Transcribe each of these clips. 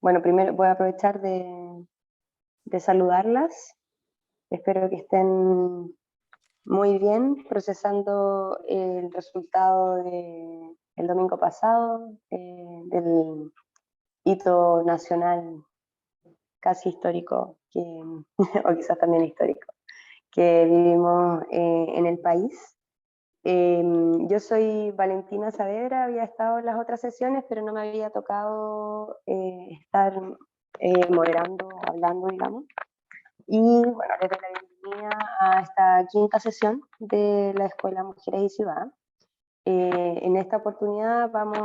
Bueno, primero voy a aprovechar de saludarlas. Espero que estén muy bien procesando el resultado del domingo pasado, del hito nacional casi histórico, o quizás también histórico, que vivimos en el país. Yo soy Valentina Saavedra, había estado en las otras sesiones, pero no me había tocado estar moderando, hablando, digamos. Y bueno, les doy la bienvenida a esta quinta sesión de la Escuela Mujeres y Ciudad. En esta oportunidad vamos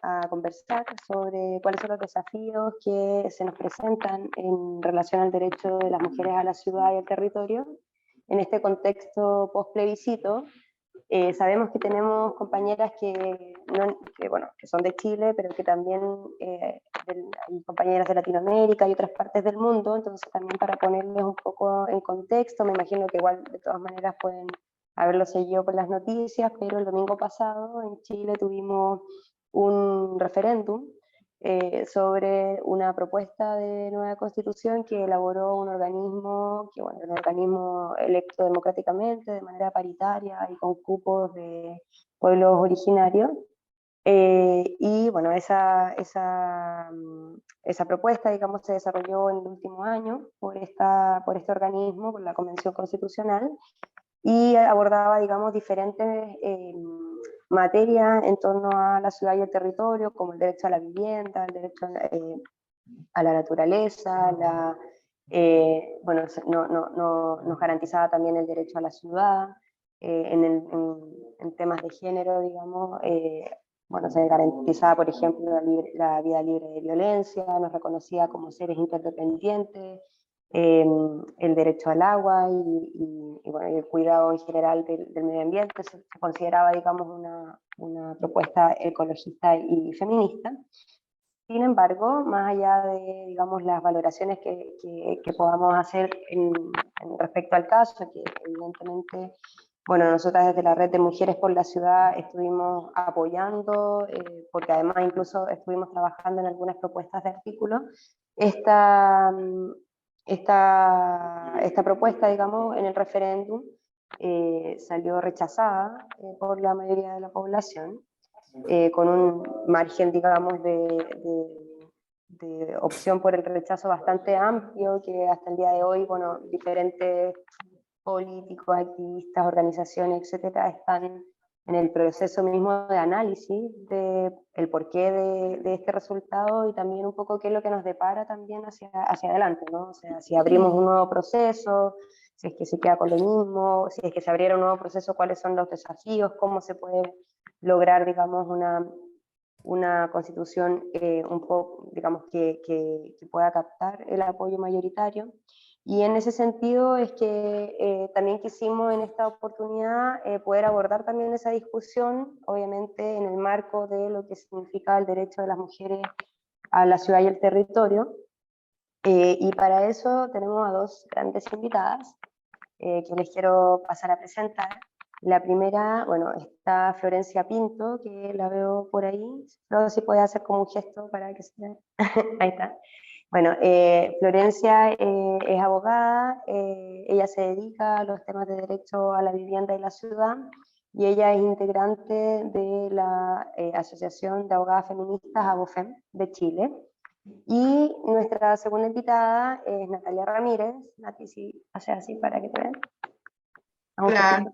a conversar sobre cuáles son los desafíos que se nos presentan en relación al derecho de las mujeres a la ciudad y al territorio en este contexto post-plebiscito. Sabemos que tenemos compañeras que son de Chile, pero que también hay compañeras de Latinoamérica y otras partes del mundo, entonces también para ponerles un poco en contexto, me imagino que igual de todas maneras pueden haberlo seguido por las noticias, pero el domingo pasado en Chile tuvimos un referéndum sobre una propuesta de nueva constitución que elaboró un organismo, un organismo electo democráticamente, de manera paritaria y con cupos de pueblos originarios. Y bueno, esa propuesta, digamos, se desarrolló en el último año por este organismo, por la Convención Constitucional, y abordaba, digamos, diferentes materias en torno a la ciudad y el territorio, como el derecho a la vivienda, el derecho a la naturaleza, nos garantizaba también el derecho a la ciudad, en temas de género, digamos, se garantizaba, por ejemplo, la vida libre de violencia, nos reconocía como seres interdependientes, el derecho al agua y el cuidado en general del medio ambiente. Se consideraba, digamos, una propuesta ecologista y feminista. Sin embargo, más allá de, digamos, las valoraciones que podamos hacer respecto al caso, que evidentemente, bueno, nosotras desde la Red de Mujeres por la Ciudad estuvimos apoyando, porque además incluso estuvimos trabajando en algunas propuestas de artículos, esta propuesta, digamos, en el referéndum salió rechazada por la mayoría de la población, con un margen, digamos, de opción por el rechazo bastante amplio, que hasta el día de hoy, bueno, diferentes políticos, activistas, organizaciones, etcétera, están en el proceso mismo de análisis del porqué de este resultado y también un poco qué es lo que nos depara también hacia adelante, ¿no? O sea, si abrimos un nuevo proceso, si es que se queda con lo mismo, si es que se abriera un nuevo proceso, cuáles son los desafíos, cómo se puede lograr, digamos, una constitución un poco, digamos, que pueda captar el apoyo mayoritario. Y en ese sentido es que también quisimos en esta oportunidad poder abordar también esa discusión, obviamente en el marco de lo que significa el derecho de las mujeres a la ciudad y el territorio. Y para eso tenemos a dos grandes invitadas que les quiero pasar a presentar. La primera, bueno, está Florencia Pinto, que la veo por ahí. No sé si puede hacer como un gesto para que se vea. Ahí está. Bueno, Florencia es abogada, ella se dedica a los temas de derecho a la vivienda y la ciudad, y ella es integrante de la Asociación de Abogadas Feministas, ABOFEM, de Chile. Y nuestra segunda invitada es Natalia Ramírez. Nati, si hace así para que te vean. Claro.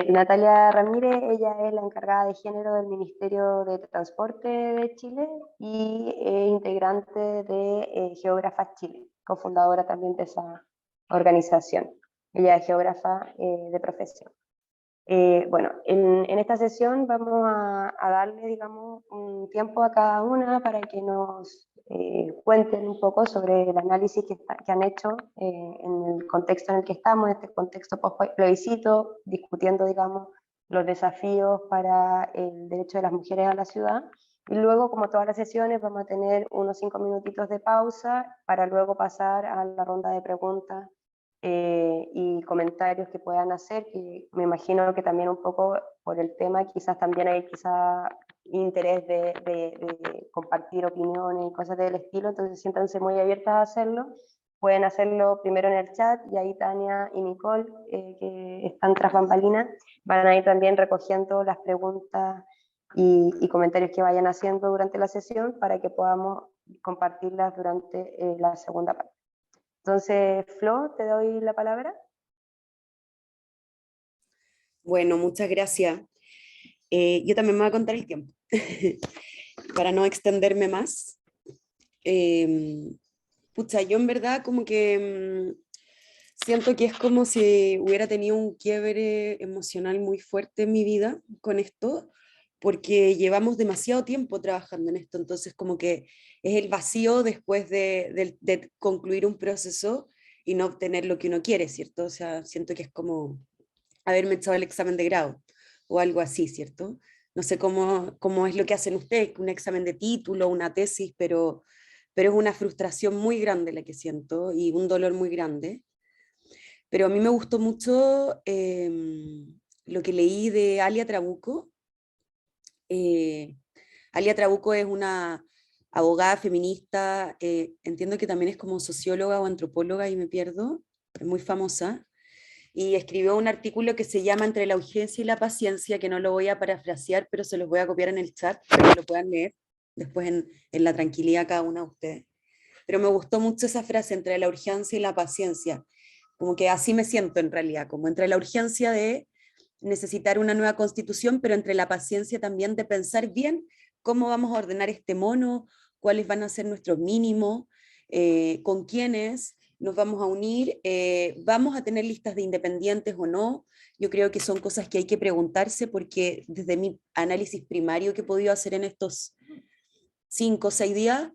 Natalia Ramírez, ella es la encargada de género del Ministerio de Transporte de Chile y es integrante de Geógrafas Chile, cofundadora también de esa organización. Ella es geógrafa de profesión. Bueno, en esta sesión vamos a darle, digamos, un tiempo a cada una para que nos cuenten un poco sobre el análisis que han hecho en el contexto en el que estamos, en este contexto post-plebiscito, discutiendo, digamos, los desafíos para el derecho de las mujeres a la ciudad. Y luego, como todas las sesiones, vamos a tener unos 5 minutitos de pausa para luego pasar a la ronda de preguntas y comentarios que puedan hacer, que me imagino que también un poco por el tema, quizás también hay interés de compartir opiniones y cosas del estilo, entonces siéntanse muy abiertas a hacerlo. Pueden hacerlo primero en el chat y ahí Tania y Nicole, que están tras bambalinas, van a ir también recogiendo las preguntas y comentarios que vayan haciendo durante la sesión para que podamos compartirlas durante la segunda parte. Entonces, Flo, te doy la palabra. Bueno, muchas gracias. Yo también me voy a contar el tiempo, para no extenderme más. Pucha, yo en verdad como que siento que es como si hubiera tenido un quiebre emocional muy fuerte en mi vida con esto, porque llevamos demasiado tiempo trabajando en esto, entonces como que es el vacío después de concluir un proceso y no obtener lo que uno quiere, ¿cierto? O sea, siento que es como haberme echado el examen de grado o algo así, ¿cierto? No sé cómo es lo que hacen ustedes, un examen de título, una tesis, pero es una frustración muy grande la que siento y un dolor muy grande. Pero a mí me gustó mucho lo que leí de Alia Trabuco. Alia Trabuco es una abogada feminista, entiendo que también es como socióloga o antropóloga y me pierdo, es muy famosa, y escribió un artículo que se llama Entre la urgencia y la paciencia, que no lo voy a parafrasear, pero se los voy a copiar en el chat para que lo puedan leer después en la tranquilidad cada una de ustedes. Pero me gustó mucho esa frase, entre la urgencia y la paciencia, como que así me siento en realidad, como entre la urgencia de necesitar una nueva constitución, pero entre la paciencia también de pensar bien cómo vamos a ordenar este mono, cuáles van a ser nuestros mínimos, con quiénes nos vamos a unir, vamos a tener listas de independientes o no. Yo creo que son cosas que hay que preguntarse porque desde mi análisis primario que he podido hacer en estos 5 o 6 días,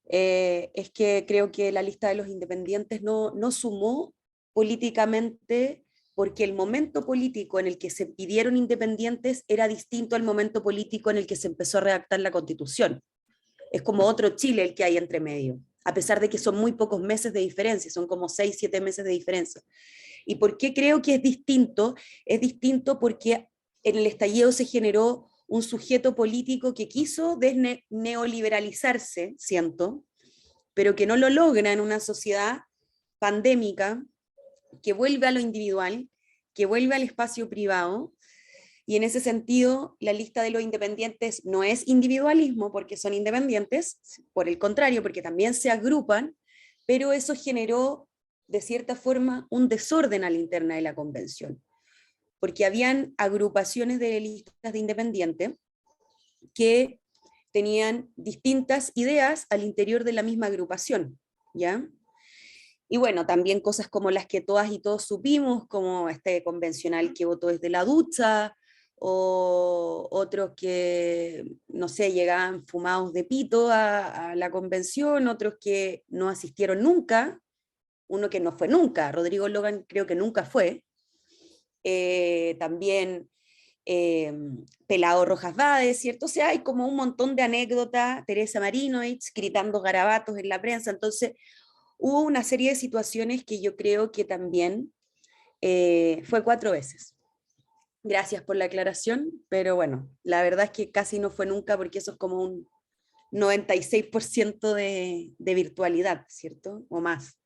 es que creo que la lista de los independientes no sumó políticamente porque el momento político en el que se pidieron independientes era distinto al momento político en el que se empezó a redactar la Constitución. Es como otro Chile el que hay entre medio, a pesar de que son muy pocos meses de diferencia, son como 6, 7 meses de diferencia. ¿Y por qué creo que es distinto? Es distinto porque en el estallido se generó un sujeto político que quiso neoliberalizarse, siento, pero que no lo logra en una sociedad pandémica, que vuelve a lo individual, que vuelve al espacio privado, y en ese sentido la lista de los independientes no es individualismo porque son independientes, por el contrario, porque también se agrupan, pero eso generó de cierta forma un desorden a la interna de la convención, porque habían agrupaciones de listas de independientes que tenían distintas ideas al interior de la misma agrupación, ¿ya? Y bueno, también cosas como las que todas y todos supimos, como este convencional que votó desde la ducha, o otros que, no sé, llegaban fumados de pito a la convención, otros que no asistieron nunca, uno que no fue nunca, Rodrigo Logan creo que nunca fue, también Pelado Rojas Vade, ¿cierto? O sea, hay como un montón de anécdotas, Teresa Marinovich gritando garabatos en la prensa, entonces hubo una serie de situaciones que yo creo que también fue 4 veces. Gracias por la aclaración, pero bueno, la verdad es que casi no fue nunca porque eso es como un 96% de virtualidad, ¿cierto? O más.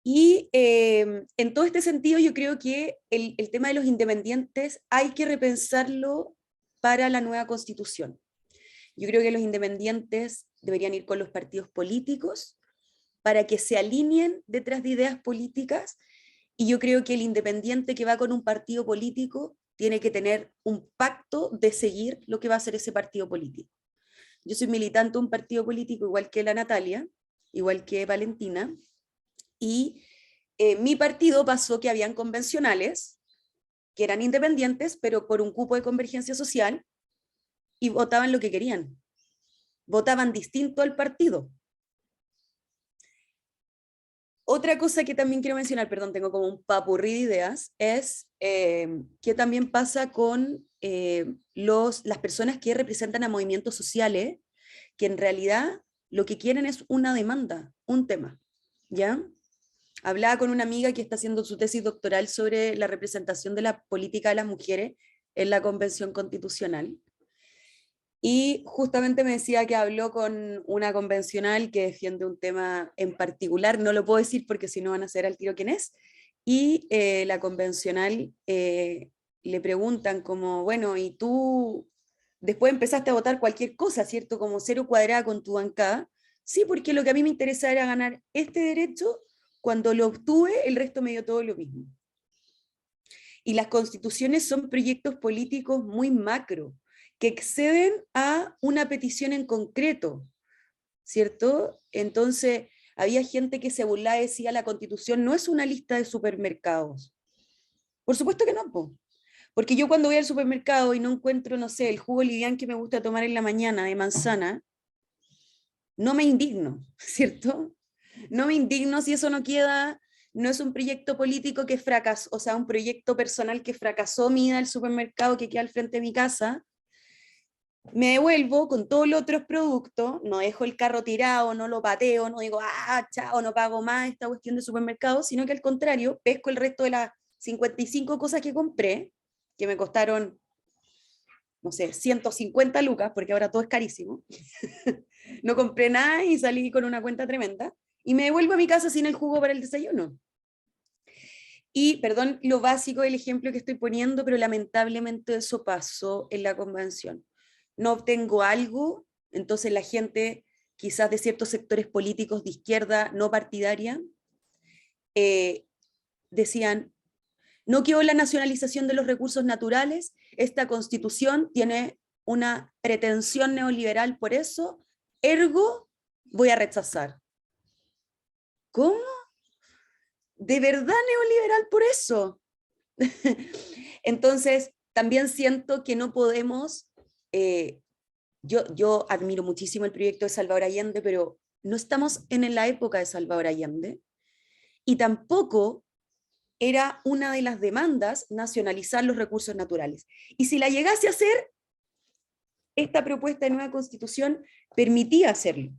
Y en todo este sentido yo creo que el tema de los independientes hay que repensarlo para la nueva constitución. Yo creo que los independientes deberían ir con los partidos políticos para que se alineen detrás de ideas políticas, y yo creo que el independiente que va con un partido político tiene que tener un pacto de seguir lo que va a hacer ese partido político. Yo soy militante de un partido político igual que la Natalia, igual que Valentina, y mi partido pasó que habían convencionales que eran independientes, pero por un cupo de convergencia social, y votaban lo que querían. Votaban distinto al partido. Otra cosa que también quiero mencionar, perdón, tengo como un papurrí de ideas, es qué también pasa con las personas que representan a movimientos sociales, que en realidad lo que quieren es una demanda, un tema, ¿ya? Hablaba con una amiga que está haciendo su tesis doctoral sobre la representación de la política de las mujeres en la Convención Constitucional, Y justamente me decía que habló con una convencional que defiende un tema en particular, no lo puedo decir porque si no van a saber al tiro quién es, y la convencional le preguntan como, bueno, y tú después empezaste a votar cualquier cosa, ¿cierto? Como cero cuadrada con tu bancada. Sí, porque lo que a mí me interesaba era ganar este derecho, cuando lo obtuve el resto me dio todo lo mismo. Y las constituciones son proyectos políticos muy macro, que exceden a una petición en concreto, ¿cierto? Entonces, había gente que se burlaba y decía, la constitución no es una lista de supermercados. Por supuesto que no, po. Porque yo cuando voy al supermercado y no encuentro, no sé, el jugo liviano que me gusta tomar en la mañana de manzana, no me indigno, ¿cierto? No me indigno si eso no queda, no es un proyecto político que fracasó, o sea, un proyecto personal que fracasó mi ida al supermercado que queda al frente de mi casa. Me devuelvo con todos los otros productos, no dejo el carro tirado, no lo pateo, no digo, ah, chao, no pago más esta cuestión de supermercado, sino que al contrario, pesco el resto de las 55 cosas que compré, que me costaron, no sé, 150 lucas, porque ahora todo es carísimo. No compré nada y salí con una cuenta tremenda, y me devuelvo a mi casa sin el jugo para el desayuno. Y, perdón, lo básico del ejemplo que estoy poniendo, pero lamentablemente eso pasó en la convención. No obtengo algo, entonces la gente, quizás de ciertos sectores políticos de izquierda no partidaria, decían, no quiero la nacionalización de los recursos naturales, esta constitución tiene una pretensión neoliberal por eso, ergo voy a rechazar. ¿Cómo? ¿De verdad neoliberal por eso? Entonces, también siento que no podemos, yo admiro muchísimo el proyecto de Salvador Allende, pero no estamos en la época de Salvador Allende, y tampoco era una de las demandas nacionalizar los recursos naturales. Y si la llegase a hacer, esta propuesta de nueva constitución permitía hacerlo,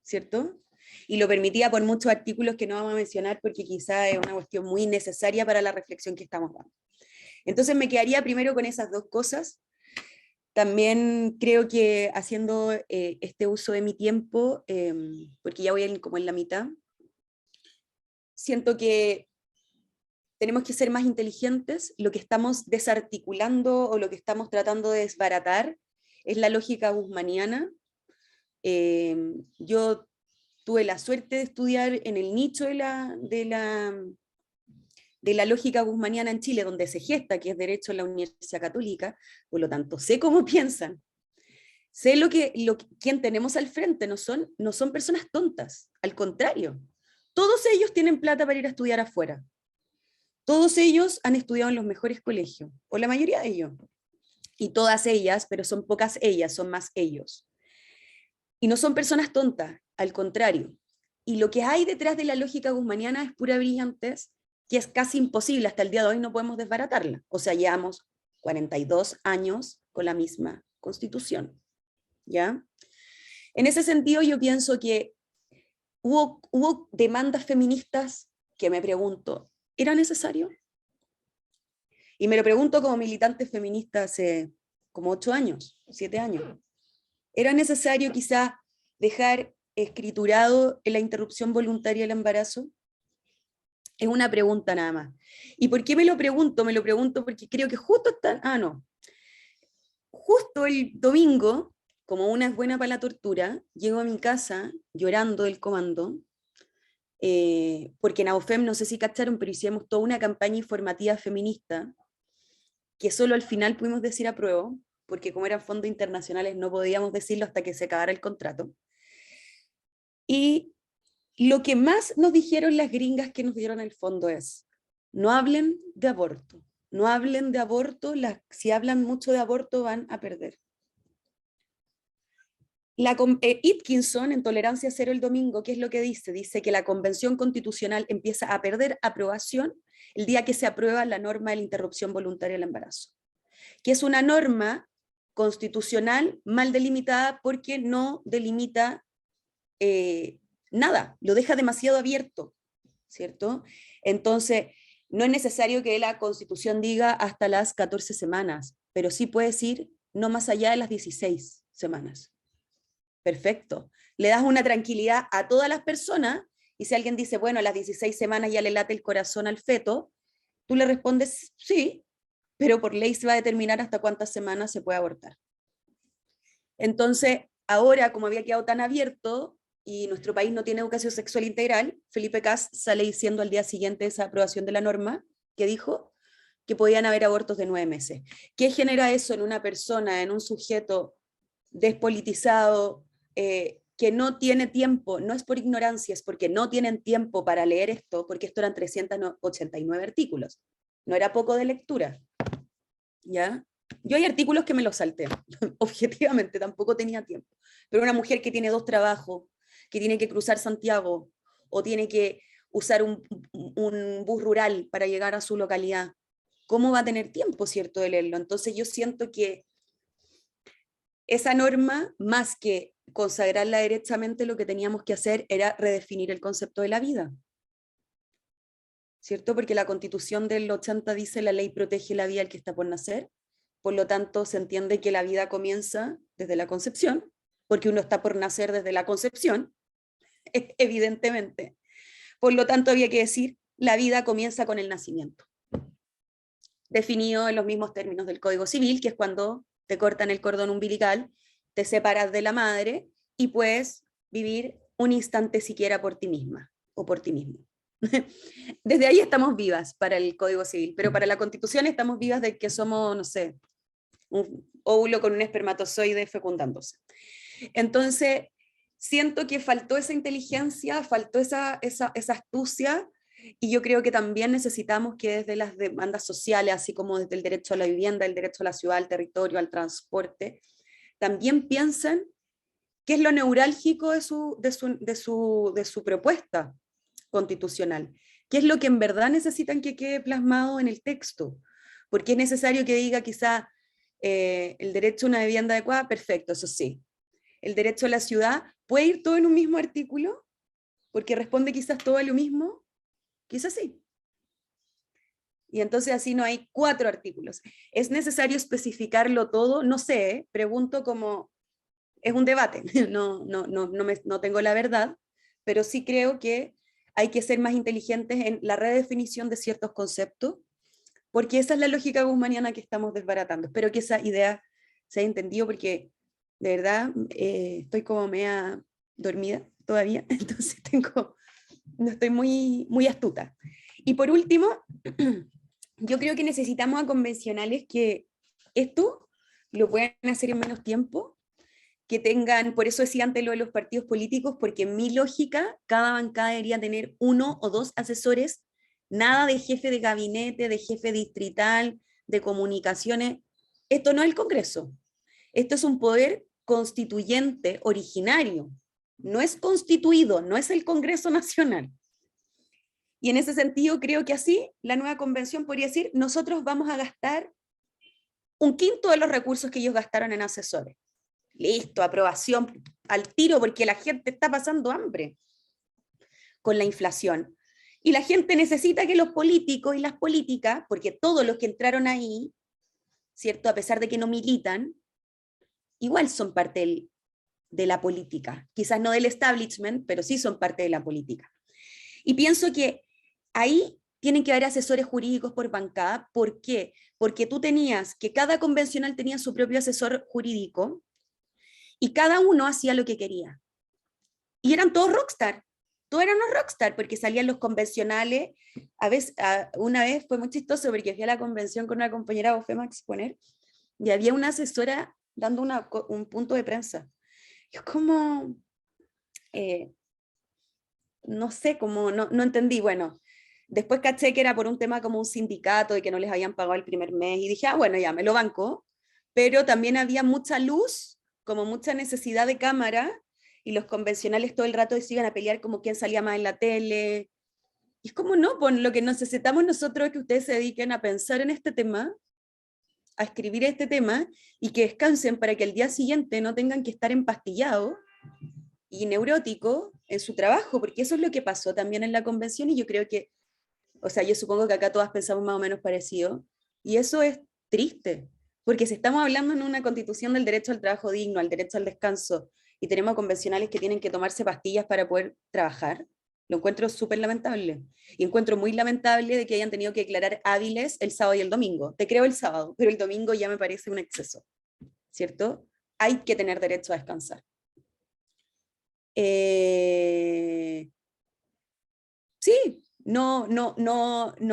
¿cierto? Y lo permitía por muchos artículos que no vamos a mencionar porque quizá es una cuestión muy necesaria para la reflexión que estamos dando. Entonces me quedaría primero con esas dos cosas. También creo que haciendo este uso de mi tiempo, porque ya voy como en la mitad, siento que tenemos que ser más inteligentes. Lo que estamos desarticulando o lo que estamos tratando de desbaratar es la lógica guzmaniana. Yo tuve la suerte de estudiar en el nicho de la lógica guzmaniana en Chile, donde se gesta, que es derecho en la Universidad Católica, por lo tanto sé cómo piensan. Sé quién tenemos al frente, no son personas tontas, al contrario. Todos ellos tienen plata para ir a estudiar afuera. Todos ellos han estudiado en los mejores colegios, o la mayoría de ellos. Y todas ellas, pero son pocas ellas, son más ellos. Y no son personas tontas, al contrario. Y lo que hay detrás de la lógica guzmaniana es pura brillantez, que es casi imposible, hasta el día de hoy no podemos desbaratarla. O sea, llevamos 42 años con la misma constitución. ¿Ya? En ese sentido yo pienso que hubo demandas feministas que me pregunto, ¿era necesario? Y me lo pregunto como militante feminista hace como 8 años, 7 años. ¿Era necesario quizás dejar escriturado en la interrupción voluntaria del embarazo? Es una pregunta nada más. ¿Y por qué me lo pregunto? Me lo pregunto porque creo que justo justo el domingo, como una es buena para la tortura, llego a mi casa llorando del comando, porque en AOFEM, no sé si cacharon, pero hicimos toda una campaña informativa feminista, que solo al final pudimos decir apruebo, porque como eran fondos internacionales no podíamos decirlo hasta que se acabara el contrato. Y lo que más nos dijeron las gringas que nos dieron el fondo es, no hablen de aborto, no hablen de aborto, si hablan mucho de aborto van a perder. Itkinson, en Tolerancia Cero el domingo, ¿qué es lo que dice? Dice que la Convención Constitucional empieza a perder aprobación el día que se aprueba la norma de la interrupción voluntaria del embarazo, que es una norma constitucional mal delimitada porque no delimita nada, lo deja demasiado abierto, ¿cierto? Entonces, no es necesario que la Constitución diga hasta las 14 semanas, pero sí puede decir no más allá de las 16 semanas. Perfecto. Le das una tranquilidad a todas las personas, y si alguien dice, bueno, a las 16 semanas ya le late el corazón al feto, tú le respondes, sí, pero por ley se va a determinar hasta cuántas semanas se puede abortar. Entonces, ahora, como había quedado tan abierto, y nuestro país no tiene educación sexual integral, Felipe Cas sale diciendo al día siguiente de esa aprobación de la norma, que dijo que podían haber abortos de 9 meses. ¿Qué genera eso en una persona, en un sujeto despolitizado, que no tiene tiempo? No es por ignorancia, es porque no tienen tiempo para leer esto, porque esto eran 389 artículos. No era poco de lectura. ¿Ya? Yo hay artículos que me los salté, objetivamente, tampoco tenía tiempo. Pero una mujer que tiene 2 trabajos, que tiene que cruzar Santiago, o tiene que usar un bus rural para llegar a su localidad, ¿cómo va a tener tiempo, cierto, de leerlo? Entonces yo siento que esa norma, más que consagrarla derechamente, lo que teníamos que hacer era redefinir el concepto de la vida. ¿Cierto? Porque la Constitución del 80 dice la ley protege la vida del que está por nacer, por lo tanto se entiende que la vida comienza desde la concepción, porque uno está por nacer desde la concepción, evidentemente. Por lo tanto había que decir, la vida comienza con el nacimiento. Definido en los mismos términos del Código Civil, que es cuando te cortan el cordón umbilical, te separas de la madre y puedes vivir un instante siquiera por ti misma o por ti mismo. Desde ahí estamos vivas para el Código Civil, pero para la Constitución estamos vivas de que somos, no sé, un óvulo con un espermatozoide fecundándose. Entonces, siento que faltó esa inteligencia, faltó esa astucia, y yo creo que también necesitamos que desde las demandas sociales, así como desde el derecho a la vivienda, el derecho a la ciudad, al territorio, al transporte, también piensen qué es lo neurálgico de su propuesta constitucional, qué es lo que en verdad necesitan que quede plasmado en el texto, porque es necesario que diga quizá el derecho a una vivienda adecuada, perfecto, eso sí. El derecho a la ciudad, ¿puede ir todo en un mismo artículo? Porque responde quizás todo a lo mismo, quizás sí. Y entonces así no hay 4 artículos. ¿Es necesario especificarlo todo? No sé, pregunto como, es un debate, no tengo la verdad, pero sí creo que hay que ser más inteligentes en la redefinición de ciertos conceptos, porque esa es la lógica guzmaniana que estamos desbaratando. Espero que esa idea se haya entendido, porque de verdad estoy como media dormida todavía, entonces no estoy muy astuta. Y por último, yo creo que necesitamos a convencionales que esto lo puedan hacer en menos tiempo, que tengan, por eso decía antes lo de los partidos políticos, porque en mi lógica cada bancada debería tener 1 o 2 asesores, nada de jefe de gabinete, de jefe distrital, de comunicaciones. Esto no es el Congreso, esto es un poder constituyente originario, no es constituido, no es el Congreso Nacional. Y en ese sentido creo que así la nueva convención podría decir, nosotros vamos a gastar 1/5 de los recursos que ellos gastaron en asesores. Listo, aprobación al tiro, porque la gente está pasando hambre con la inflación. Y la gente necesita que los políticos y las políticas, porque todos los que entraron ahí, ¿cierto? A pesar de que no militan, igual son parte de la política. Quizás no del establishment, pero sí son parte de la política. Y pienso que ahí tienen que haber asesores jurídicos por bancada. ¿Por qué? Porque tú tenías que cada convencional tenía su propio asesor jurídico, y cada uno hacía lo que quería. Y eran todos rockstar. Todos eran unos rockstar, porque salían los convencionales. Una vez fue muy chistoso, porque fui a la convención con una compañera de Bofema a exponer, y había una asesora dando un punto de prensa. Yo como, no sé, como no entendí. Bueno, después caché que era por un tema como un sindicato y que no les habían pagado el primer mes, y dije, bueno, ya, me lo banco. Pero también había mucha luz, como mucha necesidad de cámara, y los convencionales todo el rato se iban a pelear como quién salía más en la tele. Y es como, no, pues lo que necesitamos nosotros es que ustedes se dediquen a pensar en este tema, a escribir este tema, y que descansen para que el día siguiente no tengan que estar empastillados y neuróticos en su trabajo, porque eso es lo que pasó también en la convención, y yo creo que, o sea, yo supongo que acá todas pensamos más o menos parecido, y eso es triste, Porque si estamos hablando en una constitución del derecho al trabajo digno, al derecho al descanso, y tenemos convencionales que tienen que tomarse pastillas para poder trabajar, lo encuentro súper lamentable. Y encuentro muy lamentable de que hayan tenido que declarar hábiles el sábado y el domingo. Te creo el sábado, pero el domingo ya me parece un exceso, ¿cierto? Hay que tener derecho a descansar. Sí, no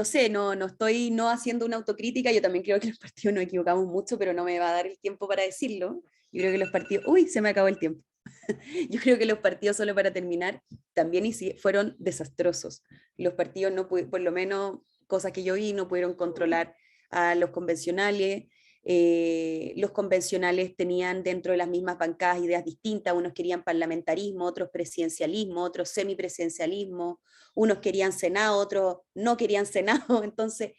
sé, no estoy no haciendo una autocrítica, yo también creo que los partidos nos equivocamos mucho, pero no me va a dar el tiempo para decirlo. Yo creo que los partidos, uy, se me acabó el tiempo. Yo creo que los partidos, solo para terminar, también fueron desastrosos. Los partidos, no por lo menos, cosas que yo vi, no pudieron controlar a los convencionales. Los convencionales tenían dentro de las mismas bancadas ideas distintas, unos querían parlamentarismo, otros presidencialismo, otros semipresidencialismo, unos querían Senado, otros no querían Senado. Entonces,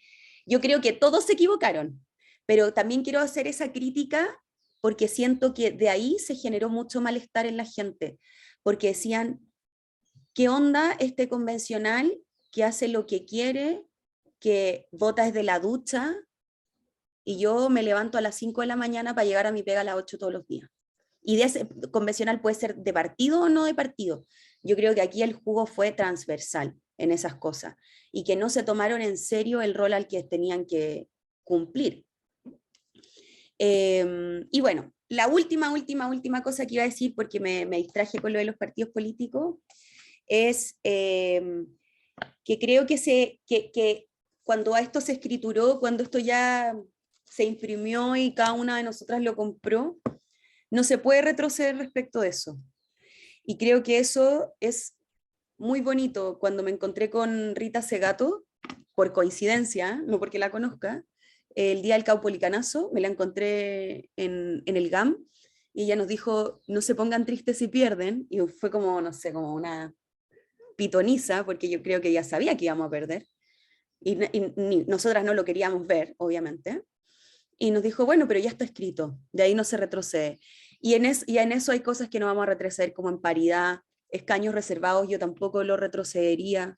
yo creo que todos se equivocaron, pero también quiero hacer esa crítica porque siento que de ahí se generó mucho malestar en la gente, porque decían, ¿qué onda este convencional que hace lo que quiere, que vota desde la ducha, y yo me levanto a las 5 de la mañana para llegar a mi pega a las 8 todos los días? Y de ese convencional puede ser de partido o no de partido. Yo creo que aquí el jugo fue transversal en esas cosas, y que no se tomaron en serio el rol al que tenían que cumplir. Y bueno, la última cosa que iba a decir, porque me distraje con lo de los partidos políticos, es que creo que cuando esto se escrituró, cuando esto ya se imprimió y cada una de nosotras lo compró, no se puede retroceder respecto de eso. Y creo que eso es muy bonito. Cuando me encontré con Rita Segato, por coincidencia, no porque la conozca, el día del Caupolicanazo, me la encontré en el GAM, y ella nos dijo, no se pongan tristes si pierden, y fue como, no sé, como una pitoniza, porque yo creo que ya sabía que íbamos a perder, y nosotras no lo queríamos ver, obviamente, y nos dijo, bueno, pero ya está escrito, de ahí no se retrocede. Y en eso hay cosas que no vamos a retroceder, como en paridad, escaños reservados, yo tampoco lo retrocedería.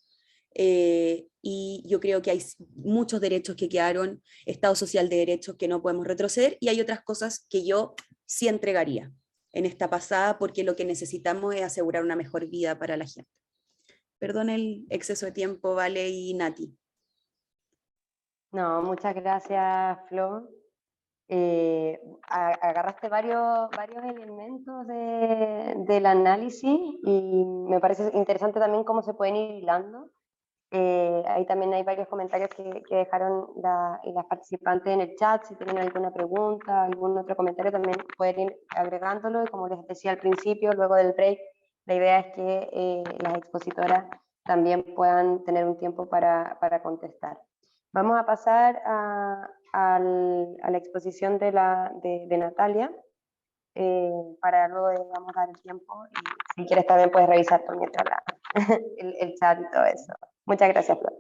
Y yo creo que hay muchos derechos que quedaron, Estado social de derechos que no podemos retroceder, y hay otras cosas que yo sí entregaría en esta pasada, porque lo que necesitamos es asegurar una mejor vida para la gente. Perdón el exceso de tiempo, Vale y Nati. No, muchas gracias, Flo. Agarraste varios elementos del análisis, y me parece interesante también cómo se pueden ir hilando. Ahí también hay varios comentarios que dejaron las participantes en el chat. Si tienen alguna pregunta, algún otro comentario, también pueden ir agregándolo. Y como les decía al principio, luego del break, la idea es que las expositoras también puedan tener un tiempo para contestar. Vamos a pasar a la exposición de Natalia, para luego vamos a dar el tiempo, y si quieres también puedes revisar por mientras el chat y todo eso. Muchas gracias, Flor.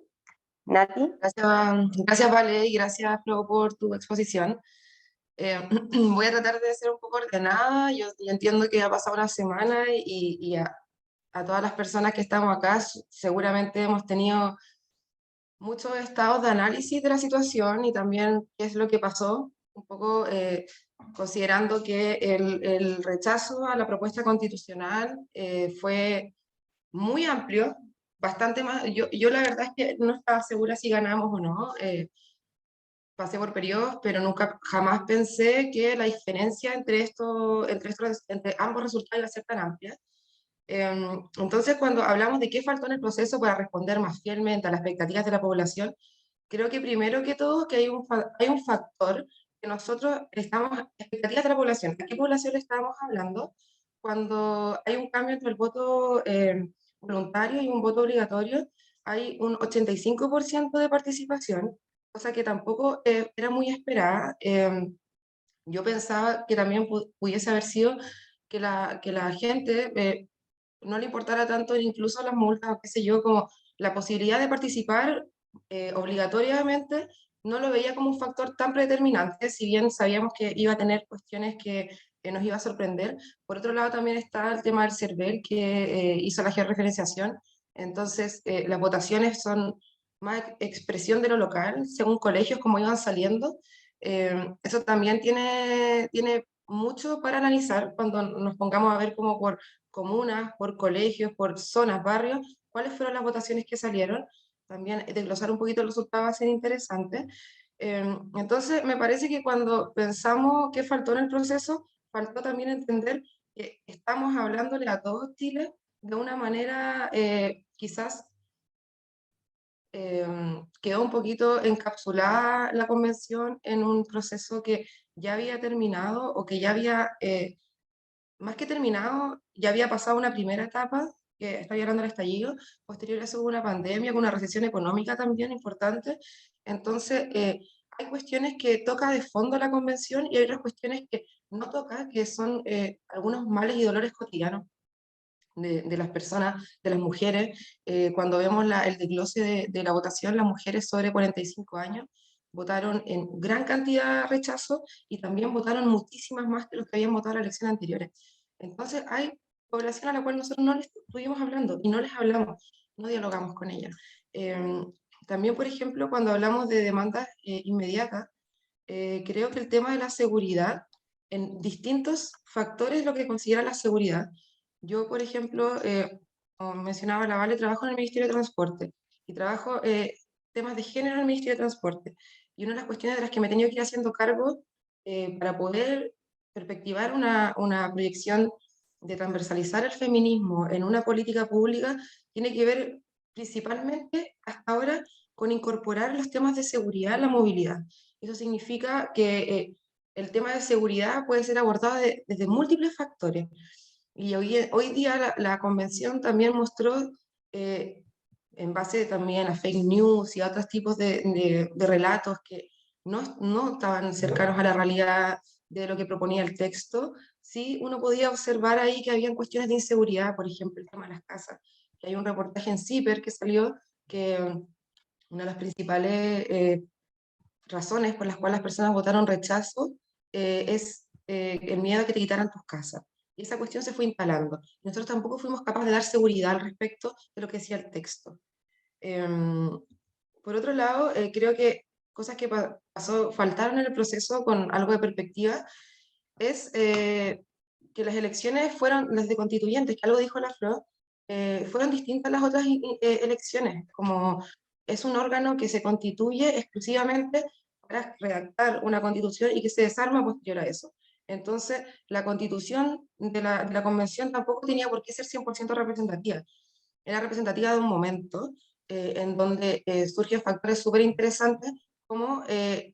Nati. Gracias, Vale, y gracias, Flo, por tu exposición. Voy a tratar de ser un poco ordenada. Yo entiendo que ha pasado una semana, y a todas las personas que estamos acá seguramente hemos tenido muchos estados de análisis de la situación y también qué es lo que pasó, un poco considerando que el rechazo a la propuesta constitucional fue muy amplio, bastante más. Yo la verdad es que no estaba segura si ganamos o no. Pasé por periodos, pero nunca jamás pensé que la diferencia entre ambos resultados iba a ser tan amplia. Entonces, cuando hablamos de qué faltó en el proceso para responder más fielmente a las expectativas de la población, creo que primero que todo que hay un factor que nosotros estamos, expectativas de la población. ¿A qué población le estábamos hablando? Cuando hay un cambio entre el voto voluntario y un voto obligatorio, hay un 85% de participación, cosa que tampoco era muy esperada. Yo pensaba que también pudiese haber sido que la gente no le importara tanto incluso las multas, qué sé yo, como la posibilidad de participar obligatoriamente, no lo veía como un factor tan predeterminante, si bien sabíamos que iba a tener cuestiones que nos iba a sorprender. Por otro lado también está el tema del CERVEL, que hizo la georreferenciación. Entonces las votaciones son más expresión de lo local, según colegios como iban saliendo. eso también tiene mucho para analizar cuando nos pongamos a ver como por comunas, por colegios, por zonas, barrios, cuáles fueron las votaciones que salieron. También desglosar un poquito el resultado va a ser interesante. Entonces, me parece que cuando pensamos qué faltó en el proceso, faltó también entender que estamos hablándole a todo Chile de una manera quizás quedó un poquito encapsulada la convención en un proceso que ya había terminado o que ya había, más que terminado, ya había pasado una primera etapa, que está llegando al estallido, posterior a eso hubo una pandemia, con una recesión económica también importante. Entonces, hay cuestiones que toca de fondo la convención y hay otras cuestiones que no toca, que son algunos males y dolores cotidianos de las personas, de las mujeres. Cuando vemos el desglose de la votación, las mujeres sobre 45 años votaron en gran cantidad rechazo y también votaron muchísimas más que los que habían votado en las elecciones anteriores. Entonces hay población a la cual nosotros no les estuvimos hablando y no les hablamos, no dialogamos con ella. También, por ejemplo, cuando hablamos de demandas inmediatas, creo que el tema de la seguridad, en distintos factores lo que considera la seguridad. Yo, por ejemplo, como mencionaba la Vale, trabajo en el Ministerio de Transporte y trabajo temas de género en el Ministerio de Transporte. Y una de las cuestiones de las que me he tenido que ir haciendo cargo para poder perspectivar una proyección de transversalizar el feminismo en una política pública tiene que ver principalmente hasta ahora con incorporar los temas de seguridad en la movilidad. Eso significa que el tema de seguridad puede ser abordado desde múltiples factores. Y hoy día la convención también mostró, en base también a fake news y a otros tipos de relatos que no estaban cercanos a la realidad de lo que proponía el texto, sí uno podía observar ahí que habían cuestiones de inseguridad, por ejemplo, el tema de las casas. Que hay un reportaje en CIPER que salió que una de las principales razones por las cuales las personas votaron rechazo es el miedo a que te quitaran tus casas. Y esa cuestión se fue instalando. Nosotros tampoco fuimos capaces de dar seguridad al respecto de lo que decía el texto. Por otro lado, creo que cosas que faltaron en el proceso con algo de perspectiva es que las elecciones fueron, las de constituyentes, que algo dijo la Flor, fueron distintas a las otras elecciones, como es un órgano que se constituye exclusivamente para redactar una constitución y que se desarma posterior a eso. Entonces, la constitución de la convención tampoco tenía por qué ser 100% representativa. Era representativa de un momento en donde surgen factores súper interesantes como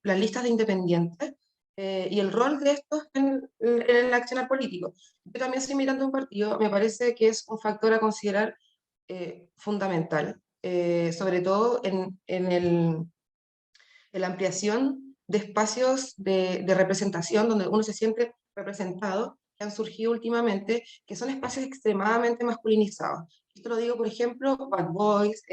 las listas de independientes y el rol de estos en el accionar político. Yo también soy militante de un partido, me parece que es un factor a considerar fundamental, sobre todo en la ampliación de espacios de representación donde uno se siente representado, que han surgido últimamente, que son espacios extremadamente masculinizados. Esto lo digo, por ejemplo, Bad Boys,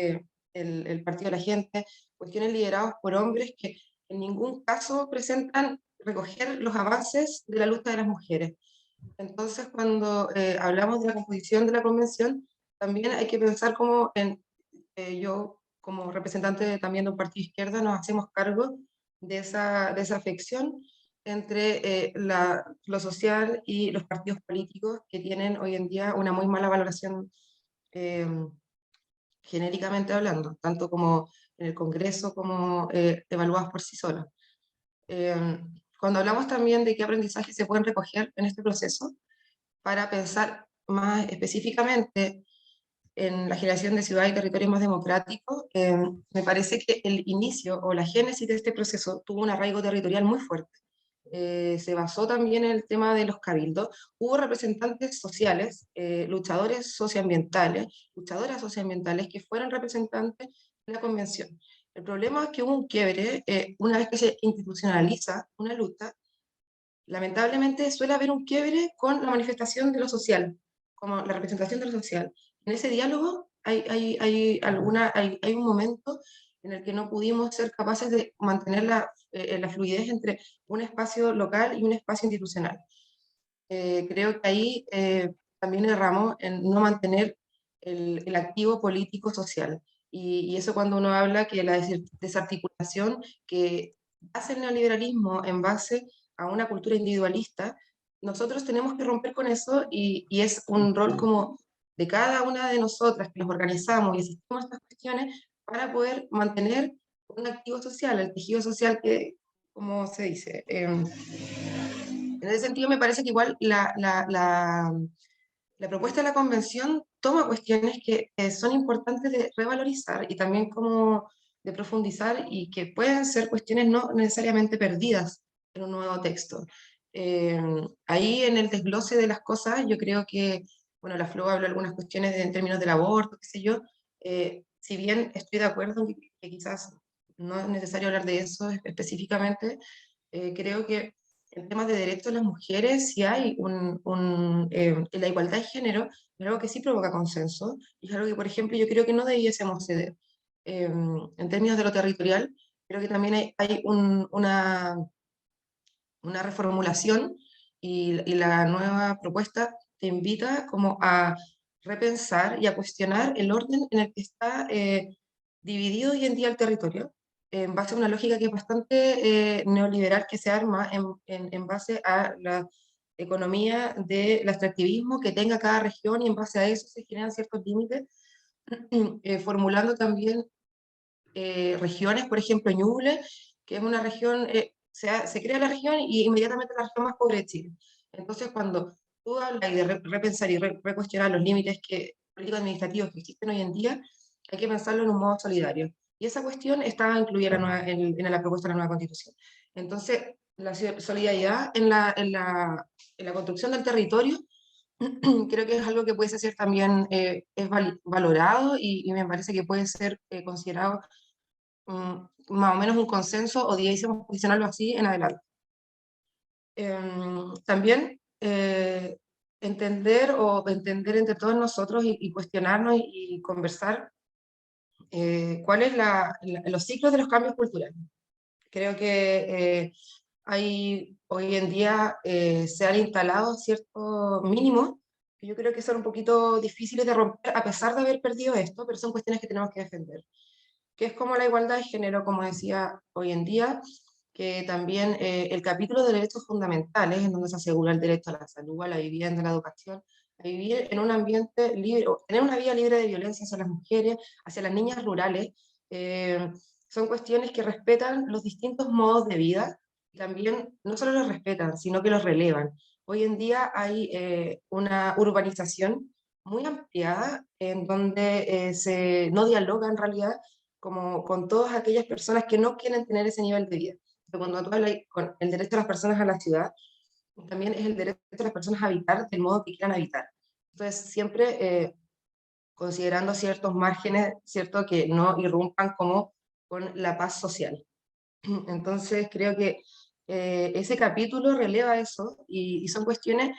el Partido de la Gente, cuestiones lideradas por hombres que en ningún caso presentan recoger los avances de la lucha de las mujeres. Entonces, cuando hablamos de la composición de la convención, también hay que pensar como yo, como representante también de un partido de izquierda, nos hacemos cargo de esa afección entre lo social y los partidos políticos que tienen hoy en día una muy mala valoración eh, genéricamente hablando, tanto como en el Congreso como evaluados por sí solos. Cuando hablamos también de qué aprendizaje se pueden recoger en este proceso, para pensar más específicamente en la generación de ciudades y territorios más democráticos, me parece que el inicio o la génesis de este proceso tuvo un arraigo territorial muy fuerte. Se basó también en el tema de los cabildos. Hubo representantes sociales, luchadoras socioambientales que fueron representantes de la convención. El problema es que hubo un quiebre, una vez que se institucionaliza una lucha, lamentablemente suele haber un quiebre con la manifestación de lo social, como la representación de lo social. En ese diálogo hay un momento en el que no pudimos ser capaces de mantener la fluidez entre un espacio local y un espacio institucional. Creo que ahí también erramos en no mantener el activo político social. Y eso cuando uno habla que la desarticulación que hace el neoliberalismo en base a una cultura individualista, nosotros tenemos que romper con eso y es un rol como de cada una de nosotras que nos organizamos y asistimos a estas cuestiones para poder mantener un activo social, el tejido social que, como se dice. En ese sentido me parece que igual la propuesta de la convención toma cuestiones que son importantes de revalorizar y también como de profundizar y que pueden ser cuestiones no necesariamente perdidas en un nuevo texto. Ahí en el desglose de las cosas yo creo que, bueno, la Flo habló de algunas cuestiones en términos del aborto, qué sé yo, si bien estoy de acuerdo en que quizás no es necesario hablar de eso específicamente, creo que en temas de derechos de las mujeres, si hay la igualdad de género, es algo que sí provoca consenso, y es algo que, por ejemplo, yo creo que no debiésemos ceder. En términos de lo territorial, creo que también hay una reformulación y la nueva propuesta te invita como a repensar y a cuestionar el orden en el que está dividido hoy en día el territorio, en base a una lógica que es bastante neoliberal, que se arma en base a la economía del extractivismo que tenga cada región, y en base a eso se generan ciertos límites, formulando también regiones, por ejemplo, Ñuble, que es una región, se crea la región y inmediatamente la región más pobre de Chile. Entonces, cuando tú hablas de repensar y recuestionar los límites políticos administrativos que existen hoy en día, hay que pensarlo en un modo solidario. Y esa cuestión estaba incluida en la propuesta de la nueva Constitución. Entonces, la solidaridad en la construcción del territorio creo que es algo que puede ser también es valorado y me parece que puede ser considerado más o menos un consenso, o debiésemos posicionarlo así en adelante. También entender entre todos nosotros y cuestionarnos y conversar cuáles los ciclos de los cambios culturales. Creo que hoy en día se han instalado ciertos mínimos que yo creo que son un poquito difíciles de romper a pesar de haber perdido esto, pero son cuestiones que tenemos que defender, que es como la igualdad de género, como decía hoy en día, que también el capítulo de derechos fundamentales, en donde se asegura el derecho a la salud, a la vivienda, a la educación, a vivir en un ambiente libre, o tener una vida libre de violencia hacia las mujeres, hacia las niñas rurales, eh, son cuestiones que respetan los distintos modos de vida, y también no solo los respetan, sino que los relevan. Hoy en día hay una urbanización muy ampliada en donde no dialoga en realidad como con todas aquellas personas que no quieren tener ese nivel de vida. Pero cuando tú hablas con el derecho de las personas a la ciudad, también es el derecho de las personas a habitar del modo que quieran habitar. Entonces, siempre considerando ciertos márgenes, ¿cierto?, que no irrumpan como con la paz social. Entonces, creo que ese capítulo releva eso y son cuestiones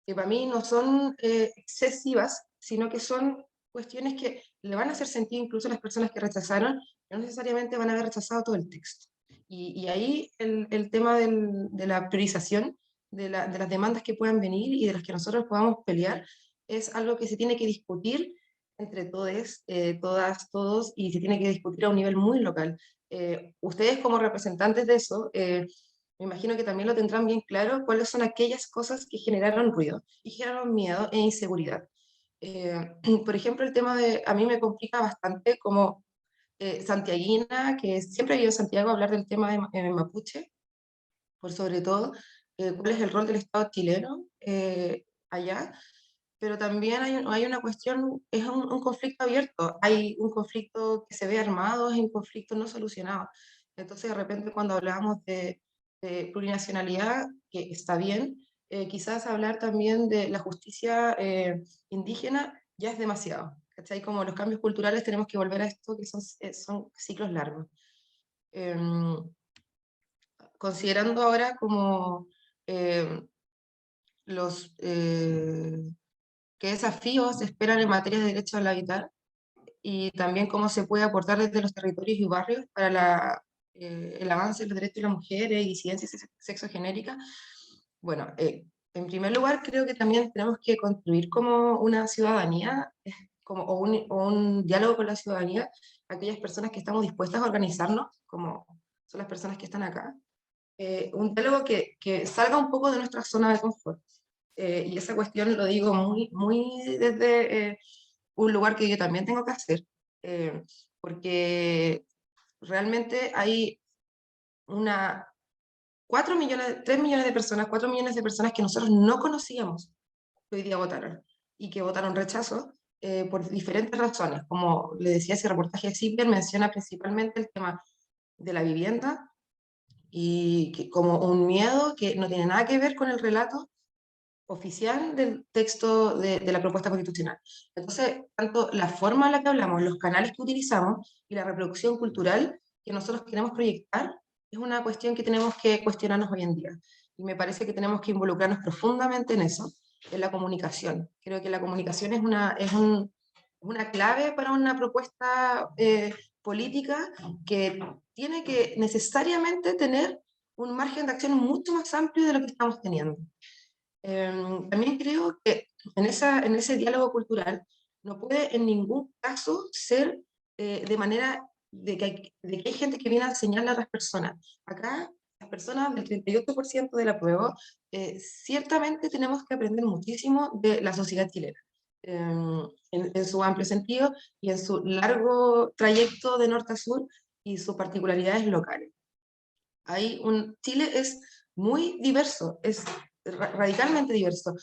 que para mí no son excesivas, sino que son cuestiones que le van a hacer sentido incluso a las personas que rechazaron, no necesariamente van a haber rechazado todo el texto. Y ahí el tema de la priorización de las demandas que puedan venir y de las que nosotros podamos pelear es algo que se tiene que discutir entre todos, todas, todos, y se tiene que discutir a un nivel muy local. Ustedes como representantes de eso, me imagino que también lo tendrán bien claro, cuáles son aquellas cosas que generaron ruido y generaron miedo e inseguridad. Por ejemplo, el tema a mí me complica bastante como santiaguina, que siempre he ido a Santiago a hablar del tema de mapuche, por sobre todo, cuál es el rol del Estado chileno allá, pero también hay una cuestión, es un conflicto abierto, hay un conflicto que se ve armado, es un conflicto no solucionado. Entonces, de repente, cuando hablamos de plurinacionalidad, que está bien, quizás hablar también de la justicia indígena ya es demasiado. ¿Cachai? Como los cambios culturales tenemos que volver a esto, que son ciclos largos. Em, Considerando ahora como em, los... qué desafíos esperan en materia de derecho al habitar y también cómo se puede aportar desde los territorios y barrios para el avance de los derechos de las mujeres y disidencias sexogenéricas. Bueno, en primer lugar creo que también tenemos que construir como una ciudadanía o un diálogo con la ciudadanía, aquellas personas que estamos dispuestas a organizarnos como son las personas que están acá, un diálogo que salga un poco de nuestra zona de confort. Y esa cuestión lo digo muy desde un lugar que yo también tengo que hacer, porque realmente hay 4 millones, 3 millones de personas, 4 millones de personas que nosotros no conocíamos que hoy día votaron y que votaron rechazo por diferentes razones. Como le decía, ese reportaje de CIPER menciona principalmente el tema de la vivienda y que como un miedo que no tiene nada que ver con el relato oficial del texto de la propuesta constitucional. Entonces, tanto la forma en la que hablamos, los canales que utilizamos y la reproducción cultural que nosotros queremos proyectar es una cuestión que tenemos que cuestionarnos hoy en día. Y me parece que tenemos que involucrarnos profundamente en eso, en la comunicación. Creo que la comunicación una clave para una propuesta política que tiene que necesariamente tener un margen de acción mucho más amplio de lo que estamos teniendo. También creo que en ese diálogo cultural no puede en ningún caso ser de manera de que hay gente que viene a enseñarle a otras personas. Acá, las personas del 38% de la prueba, ciertamente tenemos que aprender muchísimo de la sociedad chilena, en su amplio sentido y en su largo trayecto de norte a sur y sus particularidades locales. Chile es muy diverso, es radicalmente diverso,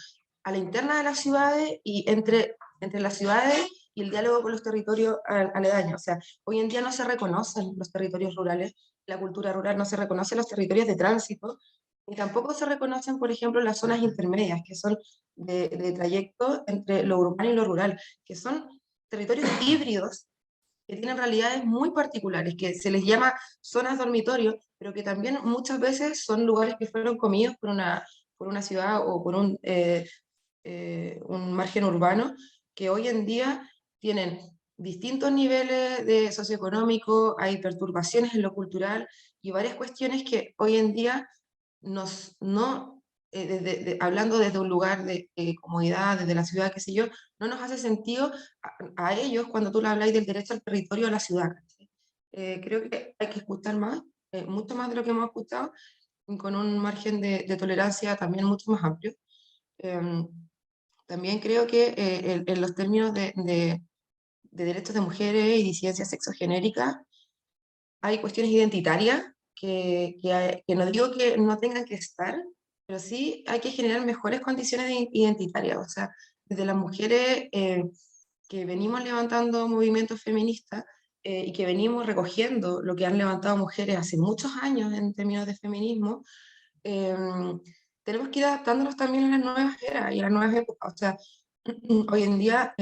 a la interna de las ciudades y entre las ciudades y el diálogo con los territorios aledaños. O sea, hoy en día no se reconocen los territorios rurales, la cultura rural no se reconoce los territorios de tránsito, y tampoco se reconocen, por ejemplo, las zonas intermedias, que son de trayecto entre lo urbano y lo rural, que son territorios híbridos que tienen realidades muy particulares, que se les llama zonas dormitorio, pero que también muchas veces son lugares que fueron comidos por una ciudad o por un margen urbano, que hoy en día tienen distintos niveles de socioeconómico, hay perturbaciones en lo cultural y varias cuestiones que hoy en día no, hablando desde un lugar de comodidad, desde la ciudad, qué sé yo, no nos hace sentido a ellos cuando tú le habláis del derecho al territorio de la ciudad. ¿Sí? Creo que hay que escuchar más, mucho más de lo que hemos escuchado, con un margen de tolerancia también mucho más amplio. Em, También creo que en los términos de derechos de mujeres y disidencias sexogenéricas hay cuestiones identitarias que no digo que no tengan que estar, pero sí hay que generar mejores condiciones identitarias. O sea, desde las mujeres que venimos levantando movimientos feministas y que venimos recogiendo lo que han levantado mujeres hace muchos años en términos de feminismo, eh, tenemos que ir adaptándonos también a las nuevas eras y a las nuevas épocas. O sea, hoy en día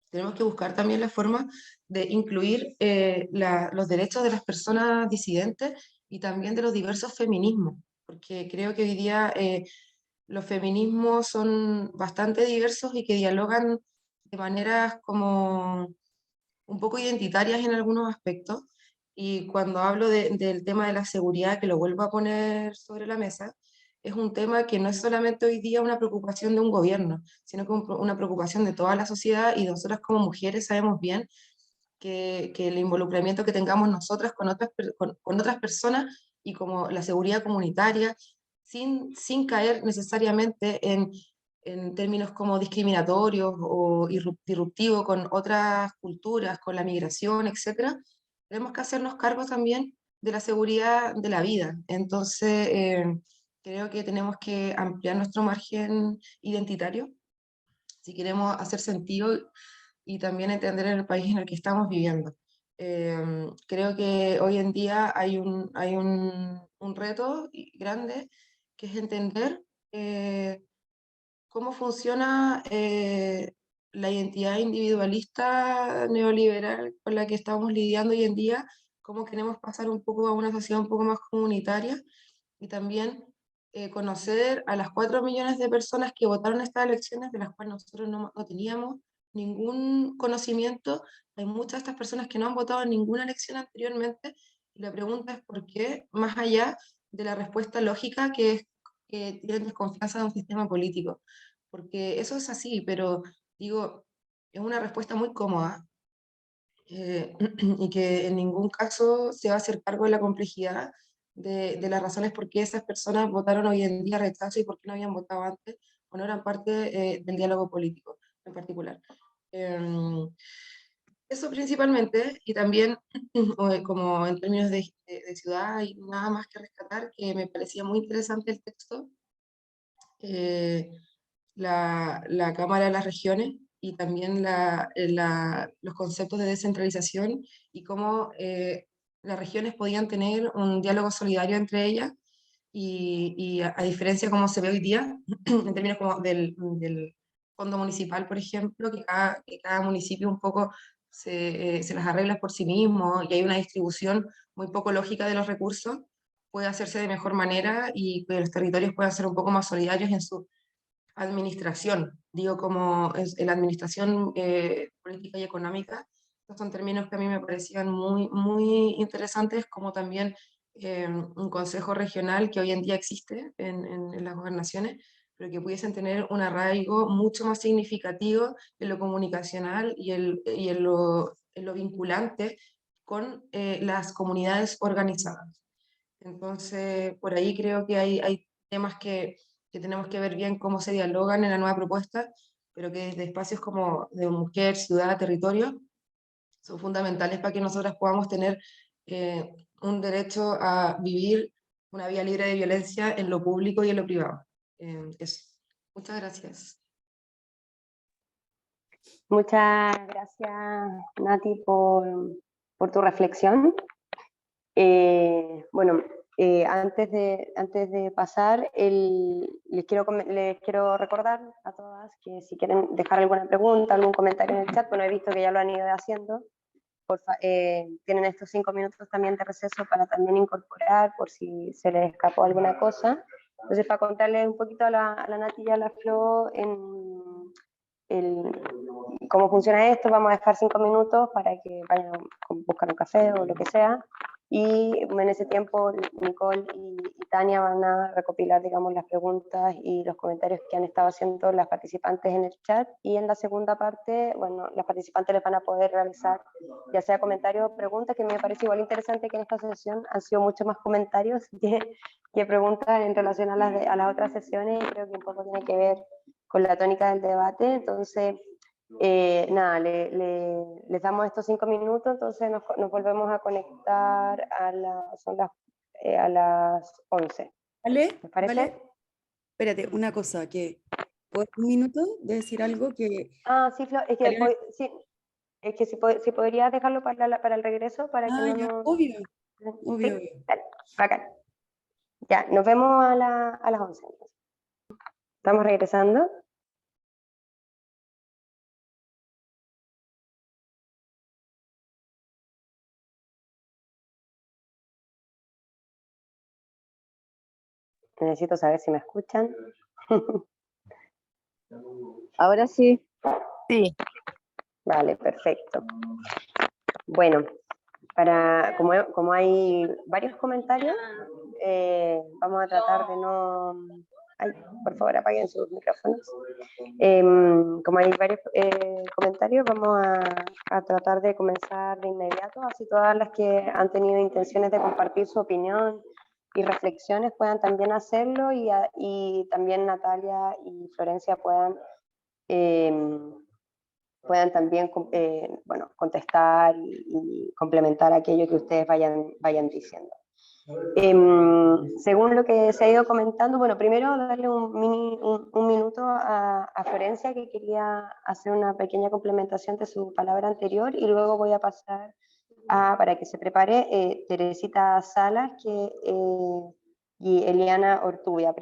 tenemos que buscar también la forma de incluir los derechos de las personas disidentes y también de los diversos feminismos, porque creo que hoy día los feminismos son bastante diversos y que dialogan de maneras como un poco identitarias en algunos aspectos. Y cuando hablo del tema de la seguridad, que lo vuelvo a poner sobre la mesa, es un tema que no es solamente hoy día una preocupación de un gobierno, sino que una preocupación de toda la sociedad, y nosotras como mujeres sabemos bien que el involucramiento que tengamos nosotras con otras personas y como la seguridad comunitaria, sin caer necesariamente en términos como discriminatorios o disruptivos con otras culturas, con la migración, etcétera, tenemos que hacernos cargo también de la seguridad de la vida. Entonces, creo que tenemos que ampliar nuestro margen identitario si queremos hacer sentido y también entender el país en el que estamos viviendo. Creo que hoy en día hay un reto grande que es entender cómo funciona la identidad individualista neoliberal con la que estamos lidiando hoy en día, cómo queremos pasar un poco a una sociedad un poco más comunitaria y también conocer a las 4 millones de personas que votaron estas elecciones, de las cuales nosotros no teníamos ningún conocimiento. Hay muchas de estas personas que no han votado en ninguna elección anteriormente, y la pregunta es por qué, más allá de la respuesta lógica que es que tienen desconfianza de un sistema político, porque eso es así, pero digo, es una respuesta muy cómoda, y que en ningún caso se va a hacer cargo de la complejidad de las razones por qué esas personas votaron hoy en día rechazo y por qué no habían votado antes o no eran parte del diálogo político en particular. Eso principalmente, y también como en términos de ciudad, y nada más que rescatar, que me parecía muy interesante el texto, la Cámara de las Regiones y también los conceptos de descentralización y cómo las regiones podían tener un diálogo solidario entre ellas y a diferencia como se ve hoy día, en términos como del fondo municipal, por ejemplo, que cada municipio un poco se las arregla por sí mismo y hay una distribución muy poco lógica de los recursos, puede hacerse de mejor manera y que los territorios puedan ser un poco más solidarios en su administración, digo como en la administración política y económica. Estos son términos que a mí me parecían muy, muy interesantes, como también un consejo regional que hoy en día existe en las gobernaciones, pero que pudiesen tener un arraigo mucho más significativo en lo comunicacional y en lo vinculante con las comunidades organizadas. Entonces, por ahí creo que hay temas que tenemos que ver bien cómo se dialogan en la nueva propuesta, pero que desde espacios como de mujer, ciudad, territorio, son fundamentales para que nosotras podamos tener un derecho a vivir una vida libre de violencia en lo público y en lo privado. Eso. Muchas gracias. Muchas gracias, Nati, por tu reflexión. Bueno, antes de pasar, les quiero recordar a todas que si quieren dejar alguna pregunta, algún comentario en el chat, bueno, he visto que ya lo han ido haciendo, tienen estos 5 minutos también de receso para también incorporar por si se les escapó alguna cosa. Entonces, para contarles un poquito a la Nati y a la Flo cómo funciona esto, vamos a dejar 5 minutos para que vayan a buscar un café o lo que sea. Y en ese tiempo Nicole y Tania van a recopilar, digamos, las preguntas y los comentarios que han estado haciendo las participantes en el chat. Y en la segunda parte, bueno, las participantes les van a poder realizar ya sea comentarios o preguntas, que me parece igual interesante que en esta sesión han sido muchos más comentarios que preguntas en relación a las otras sesiones, y creo que un poco tiene que ver con la tónica del debate. Entonces, nada, les damos estos 5 minutos, entonces nos volvemos a conectar a las 11. ¿Vale? ¿Les parece? ¿Vale? Espérate, una cosa, que ¿puedo un minuto de decir algo que... Sí, Flo, es que, sí, es que si podrías dejarlo para el regreso, para que no ya, nos... obvio, ¿Sí? obvio. Dale, bacán. Ya, nos vemos a las 11. Estamos regresando. Necesito saber si me escuchan. Ahora sí. Sí. Vale, perfecto. Bueno, como hay varios comentarios, vamos a tratar de no... Ay, por favor, apaguen sus micrófonos. Como hay varios comentarios, vamos a tratar de comenzar de inmediato, así todas las que han tenido intenciones de compartir su opinión y reflexiones puedan también hacerlo, y también Natalia y Florencia puedan también bueno, contestar y complementar aquello que ustedes vayan diciendo. Según lo que se ha ido comentando, bueno, primero darle un minuto a Florencia, que quería hacer una pequeña complementación de su palabra anterior, y luego voy a pasar para que se prepare Teresita Salas y Eliana Ortubia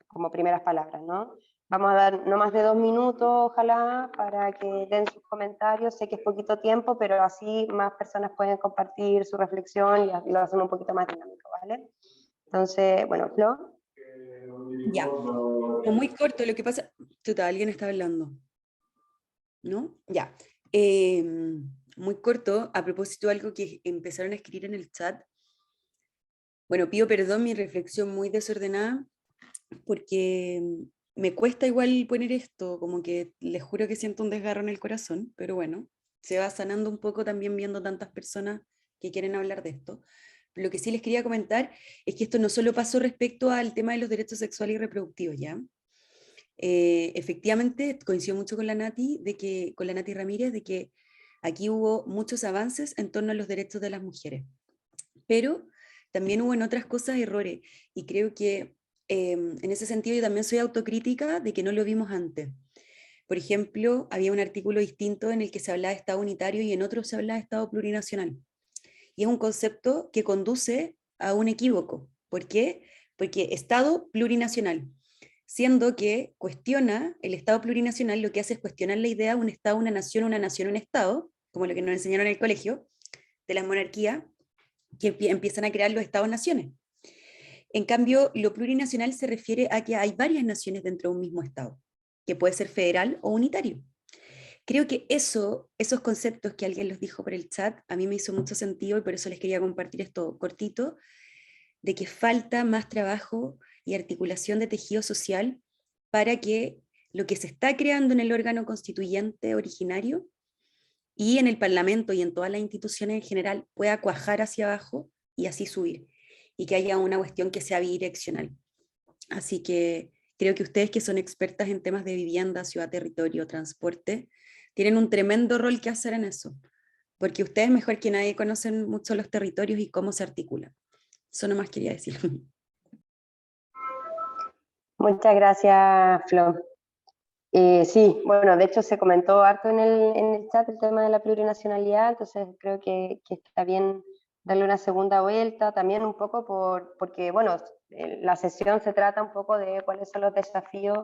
como primeras palabras, ¿no? Vamos a dar no más de 2 minutos, ojalá, para que den sus comentarios. Sé que es poquito tiempo, pero así más personas pueden compartir su reflexión y lo hacen un poquito más dinámico, ¿vale? Entonces, bueno, Flo. Ya, no, muy corto, lo que pasa... Chuta, alguien está hablando, ¿no? Ya. Muy corto, a propósito de algo que empezaron a escribir en el chat. Bueno, pido perdón, mi reflexión muy desordenada, porque me cuesta igual poner esto, como que les juro que siento un desgarro en el corazón, pero bueno, se va sanando un poco también viendo tantas personas que quieren hablar de esto. Lo que sí les quería comentar es que esto no solo pasó respecto al tema de los derechos sexuales y reproductivos, ¿ya? Efectivamente, coincido mucho con la Nati, con la Nati Ramírez, de que aquí hubo muchos avances en torno a los derechos de las mujeres, pero también hubo en otras cosas errores, y creo que en ese sentido yo también soy autocrítica de que no lo vimos antes. Por ejemplo, había un artículo distinto en el que se hablaba de Estado unitario y en otro se hablaba de Estado plurinacional. Y es un concepto que conduce a un equívoco. ¿Por qué? Porque Estado plurinacional, siendo que cuestiona el Estado plurinacional, lo que hace es cuestionar la idea de un Estado, una nación, un Estado, como lo que nos enseñaron en el colegio, de las monarquías, que empiezan a crear los Estados-naciones. En cambio, lo plurinacional se refiere a que hay varias naciones dentro de un mismo Estado, que puede ser federal o unitario. Creo que esos conceptos que alguien los dijo por el chat, a mí me hizo mucho sentido y por eso les quería compartir esto cortito, de que falta más trabajo y articulación de tejido social para que lo que se está creando en el órgano constituyente originario y en el Parlamento y en todas las instituciones en general pueda cuajar hacia abajo y así subir, y que haya una cuestión que sea bidireccional. Así que creo que ustedes, que son expertas en temas de vivienda, ciudad, territorio, transporte, tienen un tremendo rol que hacer en eso, porque ustedes mejor que nadie conocen mucho los territorios y cómo se articulan. Eso nomás quería decir. Muchas gracias, Flo. Sí, bueno, de hecho se comentó harto en el chat el tema de la plurinacionalidad, entonces creo que está bien darle una segunda vuelta, también un poco porque, bueno, la sesión se trata un poco de cuáles son los desafíos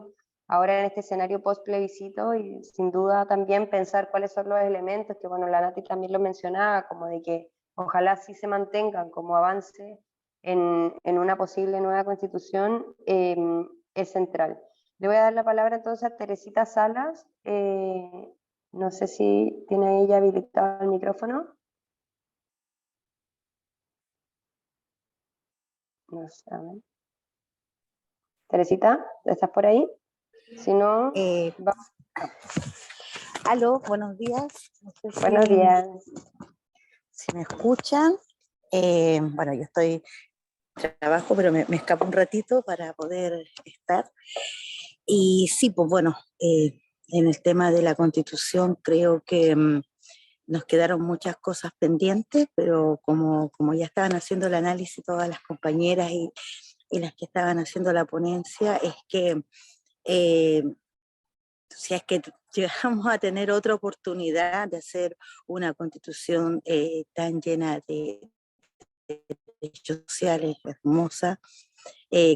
ahora en este escenario post-plebiscito y sin duda también pensar cuáles son los elementos, que bueno, la Nati también lo mencionaba, como de que ojalá sí se mantengan como avance en una posible nueva constitución, es central. Le voy a dar la palabra entonces a Teresita Salas. No sé si tiene ella habilitado el micrófono. No sé, a ver. Teresita, ¿estás por ahí? Si no, vamos. Aló, buenos días. No sé Buenos días. si me escuchan. Bueno, yo trabajo, pero me escapo un ratito para poder estar. Y sí, pues bueno, en el tema de la Constitución creo que nos quedaron muchas cosas pendientes, pero como ya estaban haciendo el análisis todas las compañeras y las que estaban haciendo la ponencia, es que si es que llegamos a tener otra oportunidad de hacer una constitución tan llena de derechos sociales, hermosa,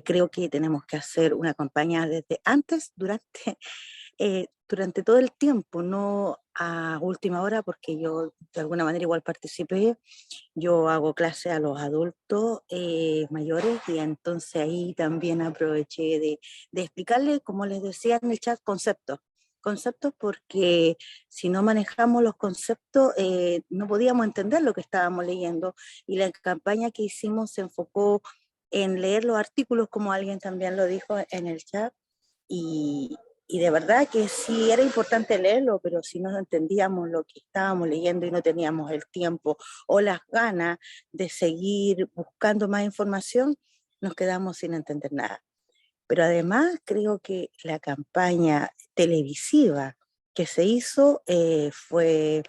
creo que tenemos que hacer una campaña desde antes, durante todo el tiempo, no a última hora, porque yo de alguna manera igual participé. Yo hago clase a los adultos mayores y entonces ahí también aproveché de explicarles, como les decía en el chat, conceptos porque si no manejamos los conceptos no podíamos entender lo que estábamos leyendo, y la campaña que hicimos se enfocó en leer los artículos, como alguien también lo dijo en el chat, y de verdad que sí era importante leerlo, pero si no entendíamos lo que estábamos leyendo y no teníamos el tiempo o las ganas de seguir buscando más información, nos quedamos sin entender nada. Pero además creo que la campaña televisiva que se hizo fue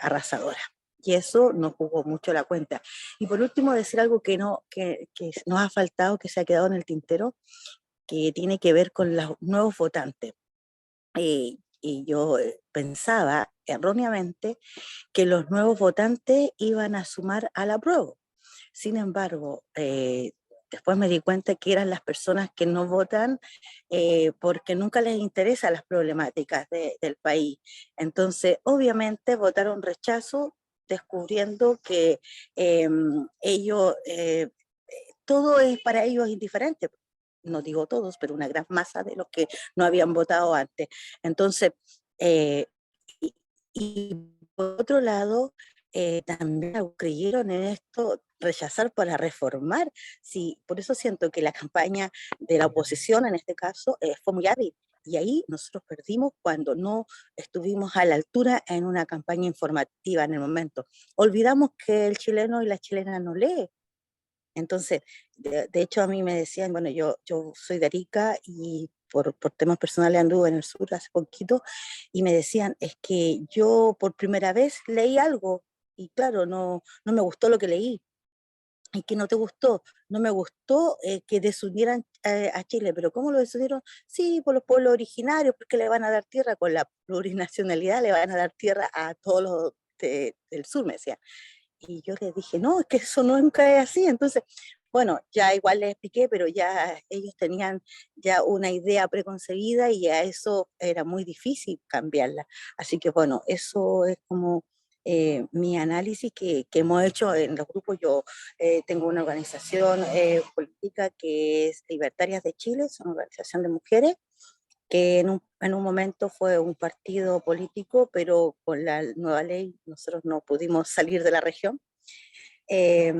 arrasadora. Y eso nos jugó mucho la cuenta. Y por último, decir algo que nos ha faltado, que se ha quedado en el tintero, que tiene que ver con los nuevos votantes. Y yo pensaba erróneamente que los nuevos votantes iban a sumar al apruebo. Sin embargo, después me di cuenta que eran las personas que no votan porque nunca les interesan las problemáticas del país. Entonces, obviamente, votaron rechazo, descubriendo que ellos, todo es para ellos indiferente. No digo todos, pero una gran masa de los que no habían votado antes. Entonces, y por otro lado, también creyeron en esto, rechazar para reformar. Sí, por eso siento que la campaña de la oposición en este caso fue muy hábil, Y ahí nosotros perdimos cuando no estuvimos a la altura en una campaña informativa en el momento. Olvidamos que el chileno y la chilena no lee. Entonces, de hecho a mí me decían, bueno, yo soy de Arica y por temas personales anduve en el sur hace poquito, y me decían, es que yo por primera vez leí algo, y claro, no me gustó lo que leí. ¿Y que no te gustó? No me gustó que desunieran a Chile, pero ¿cómo lo desunieron? Sí, por los pueblos originarios, porque le van a dar tierra con la plurinacionalidad, le van a dar tierra a todos los del sur, me decían. Y yo les dije, no, es que eso nunca es así. Entonces, bueno, ya igual les expliqué, pero ya ellos tenían ya una idea preconcebida y a eso era muy difícil cambiarla. Así que bueno, eso es como mi análisis que hemos hecho en los grupos. Yo tengo una organización política que es Libertarias de Chile, es una organización de mujeres que en un momento fue un partido político, pero con la nueva ley nosotros no pudimos salir de la región. Eh,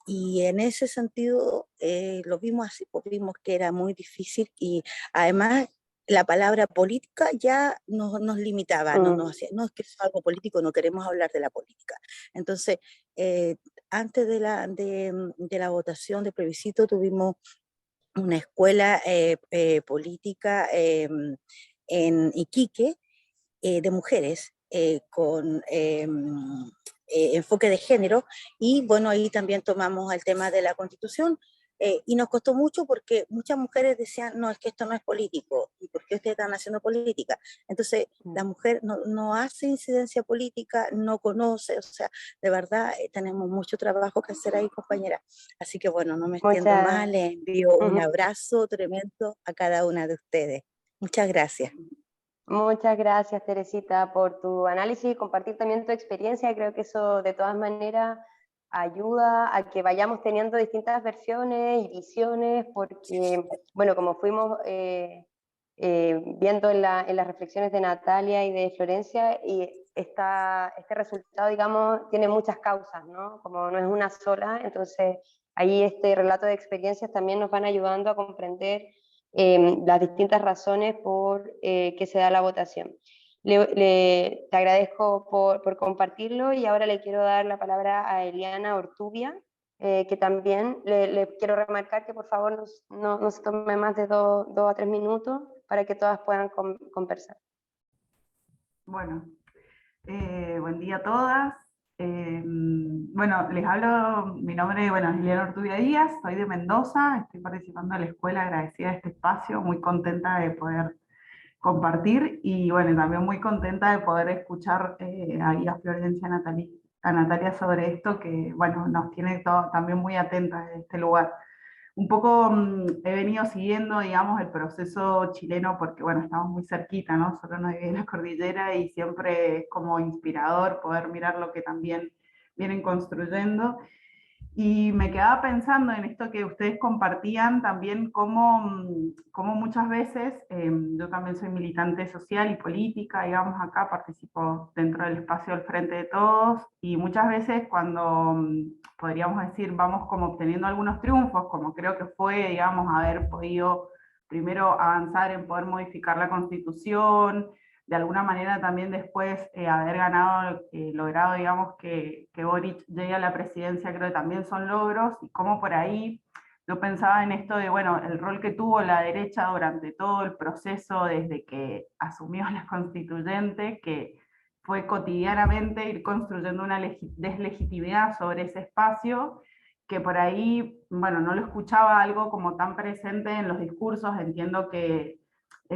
y en ese sentido lo vimos así, pues vimos que era muy difícil y además la palabra política ya nos limitaba, no nos hacía, no es que es algo político, no queremos hablar de la política. Entonces, antes de la votación de plebiscito tuvimos una escuela política en Iquique de mujeres con enfoque de género, y bueno, ahí también tomamos el tema de la Constitución, y nos costó mucho porque muchas mujeres decían, no, es que esto no es político, ¿y por qué ustedes están haciendo política? Entonces, la mujer no hace incidencia política, no conoce, o sea, de verdad tenemos mucho trabajo que hacer ahí, compañera. Así que bueno, no me extiendo más, les envío un abrazo tremendo a cada una de ustedes. Muchas gracias. Muchas gracias, Teresita, por tu análisis y compartir también tu experiencia. Creo que eso de todas maneras ayuda a que vayamos teniendo distintas versiones y visiones, porque, bueno, como fuimos viendo en las reflexiones de Natalia y de Florencia, y este resultado, digamos, tiene muchas causas, ¿no? Como no es una sola, entonces ahí este relato de experiencias también nos van ayudando a comprender las distintas razones por que se da la votación. Te agradezco por compartirlo, y ahora le quiero dar la palabra a Eliana Ortubia, que también le quiero remarcar que por favor no se tome más de 2 a 3 minutos para que todas puedan conversar. Bueno, buen día a todas. Bueno, les hablo, mi nombre es Eliana Ortubia Díaz, soy de Mendoza, estoy participando en la escuela, agradecida de este espacio, muy contenta de poder compartir, y bueno, también muy contenta de poder escuchar ahí a Florencia, a Natalia sobre esto, que bueno, nos tiene también muy atentas en este lugar. Un poco he venido siguiendo, digamos, el proceso chileno porque, bueno, estamos muy cerquita, ¿no? Solo nos divide la cordillera y siempre es como inspirador poder mirar lo que también vienen construyendo. Y me quedaba pensando en esto que ustedes compartían también, cómo muchas veces, yo también soy militante social y política, digamos, acá participo dentro del espacio del Frente de Todos, y muchas veces cuando podríamos decir, vamos como obteniendo algunos triunfos, como creo que fue, digamos, haber podido primero avanzar en poder modificar la Constitución, de alguna manera también después haber ganado, logrado, digamos, que Boric llegue a la presidencia, creo que también son logros, y como por ahí yo pensaba en esto de, bueno, el rol que tuvo la derecha durante todo el proceso desde que asumió la constituyente, que fue cotidianamente ir construyendo una deslegitimidad sobre ese espacio, que por ahí, bueno, no lo escuchaba algo como tan presente en los discursos. Entiendo que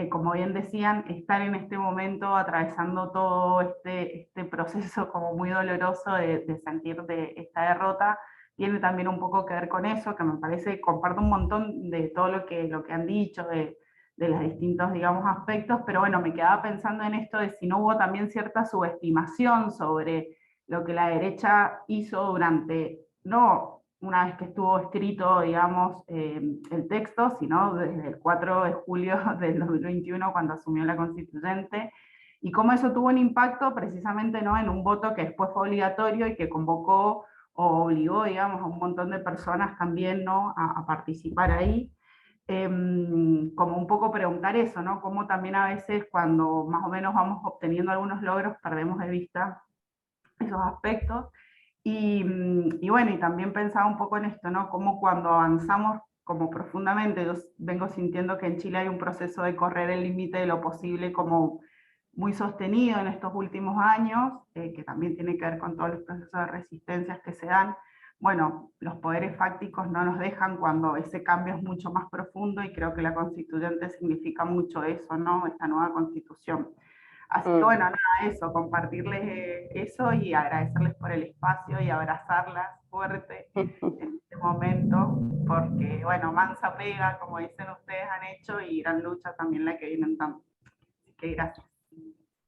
como bien decían, estar en este momento atravesando todo este proceso como muy doloroso de sentir de esta derrota, tiene también un poco que ver con eso, que me parece, comparto un montón de todo lo que han dicho, de los distintos, digamos, aspectos, pero bueno, me quedaba pensando en esto de si no hubo también cierta subestimación sobre lo que la derecha hizo durante, no una vez que estuvo escrito, digamos, el texto, sino desde el 4 de julio del 2021, cuando asumió la constituyente, y cómo eso tuvo un impacto precisamente, ¿no?, en un voto que después fue obligatorio y que convocó o obligó, digamos, a un montón de personas también, ¿no?, a participar ahí. como un poco preguntar eso, ¿no? Cómo también a veces cuando más o menos vamos obteniendo algunos logros perdemos de vista esos aspectos. Y bueno, y también pensaba un poco en esto, ¿no? Como cuando avanzamos como profundamente, yo vengo sintiendo que en Chile hay un proceso de correr el límite de lo posible como muy sostenido en estos últimos años, que también tiene que ver con todos los procesos de resistencias que se dan. Bueno, los poderes fácticos no nos dejan cuando ese cambio es mucho más profundo, y creo que la constituyente significa mucho eso, ¿no? Esta nueva constitución. Así que bueno, nada, eso, compartirles eso y agradecerles por el espacio y abrazarlas fuerte en este momento, porque bueno, mansa pega, como dicen ustedes, han hecho, y gran lucha también la que vienen dando. Así que gracias.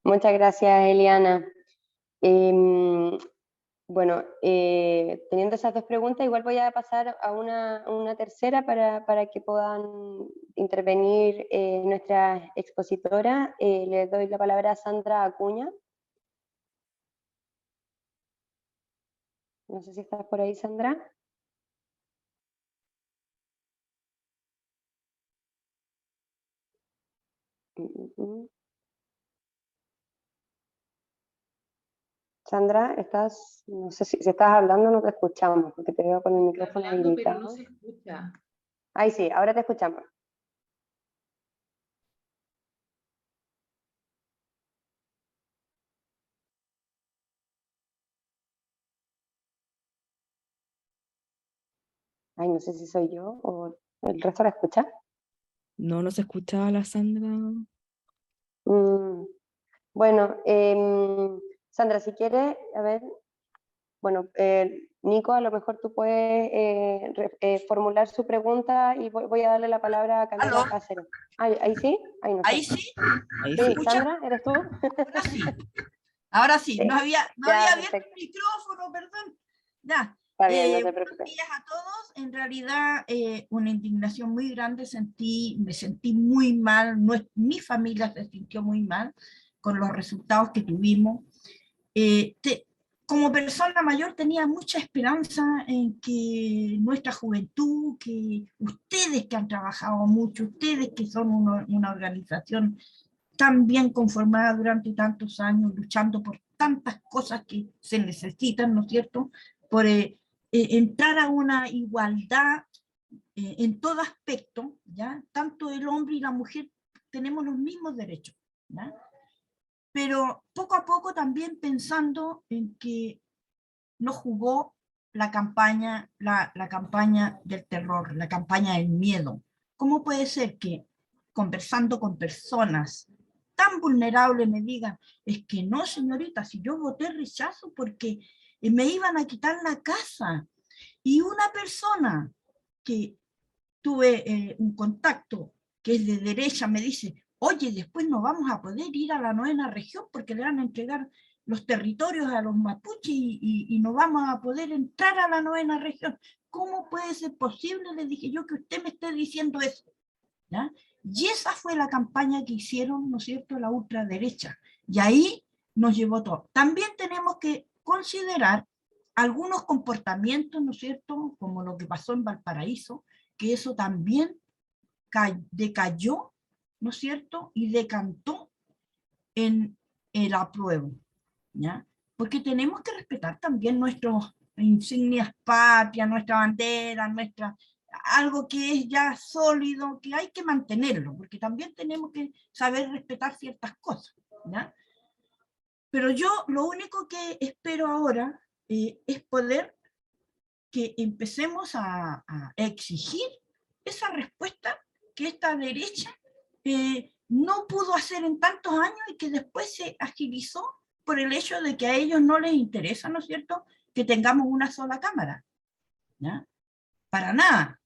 Muchas gracias, Eliana. Bueno, teniendo esas dos preguntas, igual voy a pasar a una tercera para que puedan intervenir nuestras expositoras. Le doy la palabra a Sandra Acuña. No sé si estás por ahí, Sandra. Sandra, estás, no sé si estás hablando, no te escuchamos, porque te veo con el micrófono Hablando, pero habilitado. no se escucha. Ahí sí, ahora te escuchamos. Ay, no sé si soy yo o el resto la escucha. No, no se escuchaba la Sandra. Bueno, Sandra, si quieres, a ver, bueno, Nico, a lo mejor tú puedes formular su pregunta y voy a darle la palabra a Camila ¿Aló? Cáceres. ¿Ahí sí? Ahí no sé. ¿Ahí sí? Ahí Sí, sí. ¿Escucha? Sandra, ¿eres tú? Ahora sí. Ahora sí. Sí. No había Ya, abierto el perfecto. micrófono, perdón. Ya. Está bien, no te Buenos preocupes. días a todos. En realidad, una indignación muy grande. Me sentí muy mal. Mi familia se sintió muy mal con los resultados que tuvimos. Como persona mayor tenía mucha esperanza en que nuestra juventud, que ustedes que han trabajado mucho, ustedes que son una organización tan bien conformada durante tantos años, luchando por tantas cosas que se necesitan, ¿no es cierto?, por entrar a una igualdad en todo aspecto, ¿ya? Tanto el hombre y la mujer tenemos los mismos derechos, ¿ya? Pero poco a poco también pensando en que no jugó la campaña del terror, la campaña del miedo. ¿Cómo puede ser que conversando con personas tan vulnerables me digan, es que no, señorita, si yo voté rechazo porque me iban a quitar la casa? Y una persona que tuve un contacto que es de derecha me dice, oye, después no vamos a poder ir a la 9ª región porque le van a entregar los territorios a los mapuches y no vamos a poder entrar a la 9ª región. ¿Cómo puede ser posible? Le dije yo que usted me esté diciendo eso, ¿ya? Y esa fue la campaña que hicieron, ¿no es cierto?, la ultraderecha. Y ahí nos llevó todo. También tenemos que considerar algunos comportamientos, ¿no es cierto?, como lo que pasó en Valparaíso, que eso también decayó, ¿no es cierto?, y decantó en el apruebo, ¿ya? Porque tenemos que respetar también nuestras insignias patrias, nuestra bandera, algo que es ya sólido, que hay que mantenerlo, porque también tenemos que saber respetar ciertas cosas, ¿ya? Pero yo lo único que espero ahora es poder que empecemos a exigir esa respuesta que esta derecha no pudo hacer en tantos años y que después se agilizó por el hecho de que a ellos no les interesa, ¿no es cierto?, que tengamos una sola cámara, ¿ya? Para nada.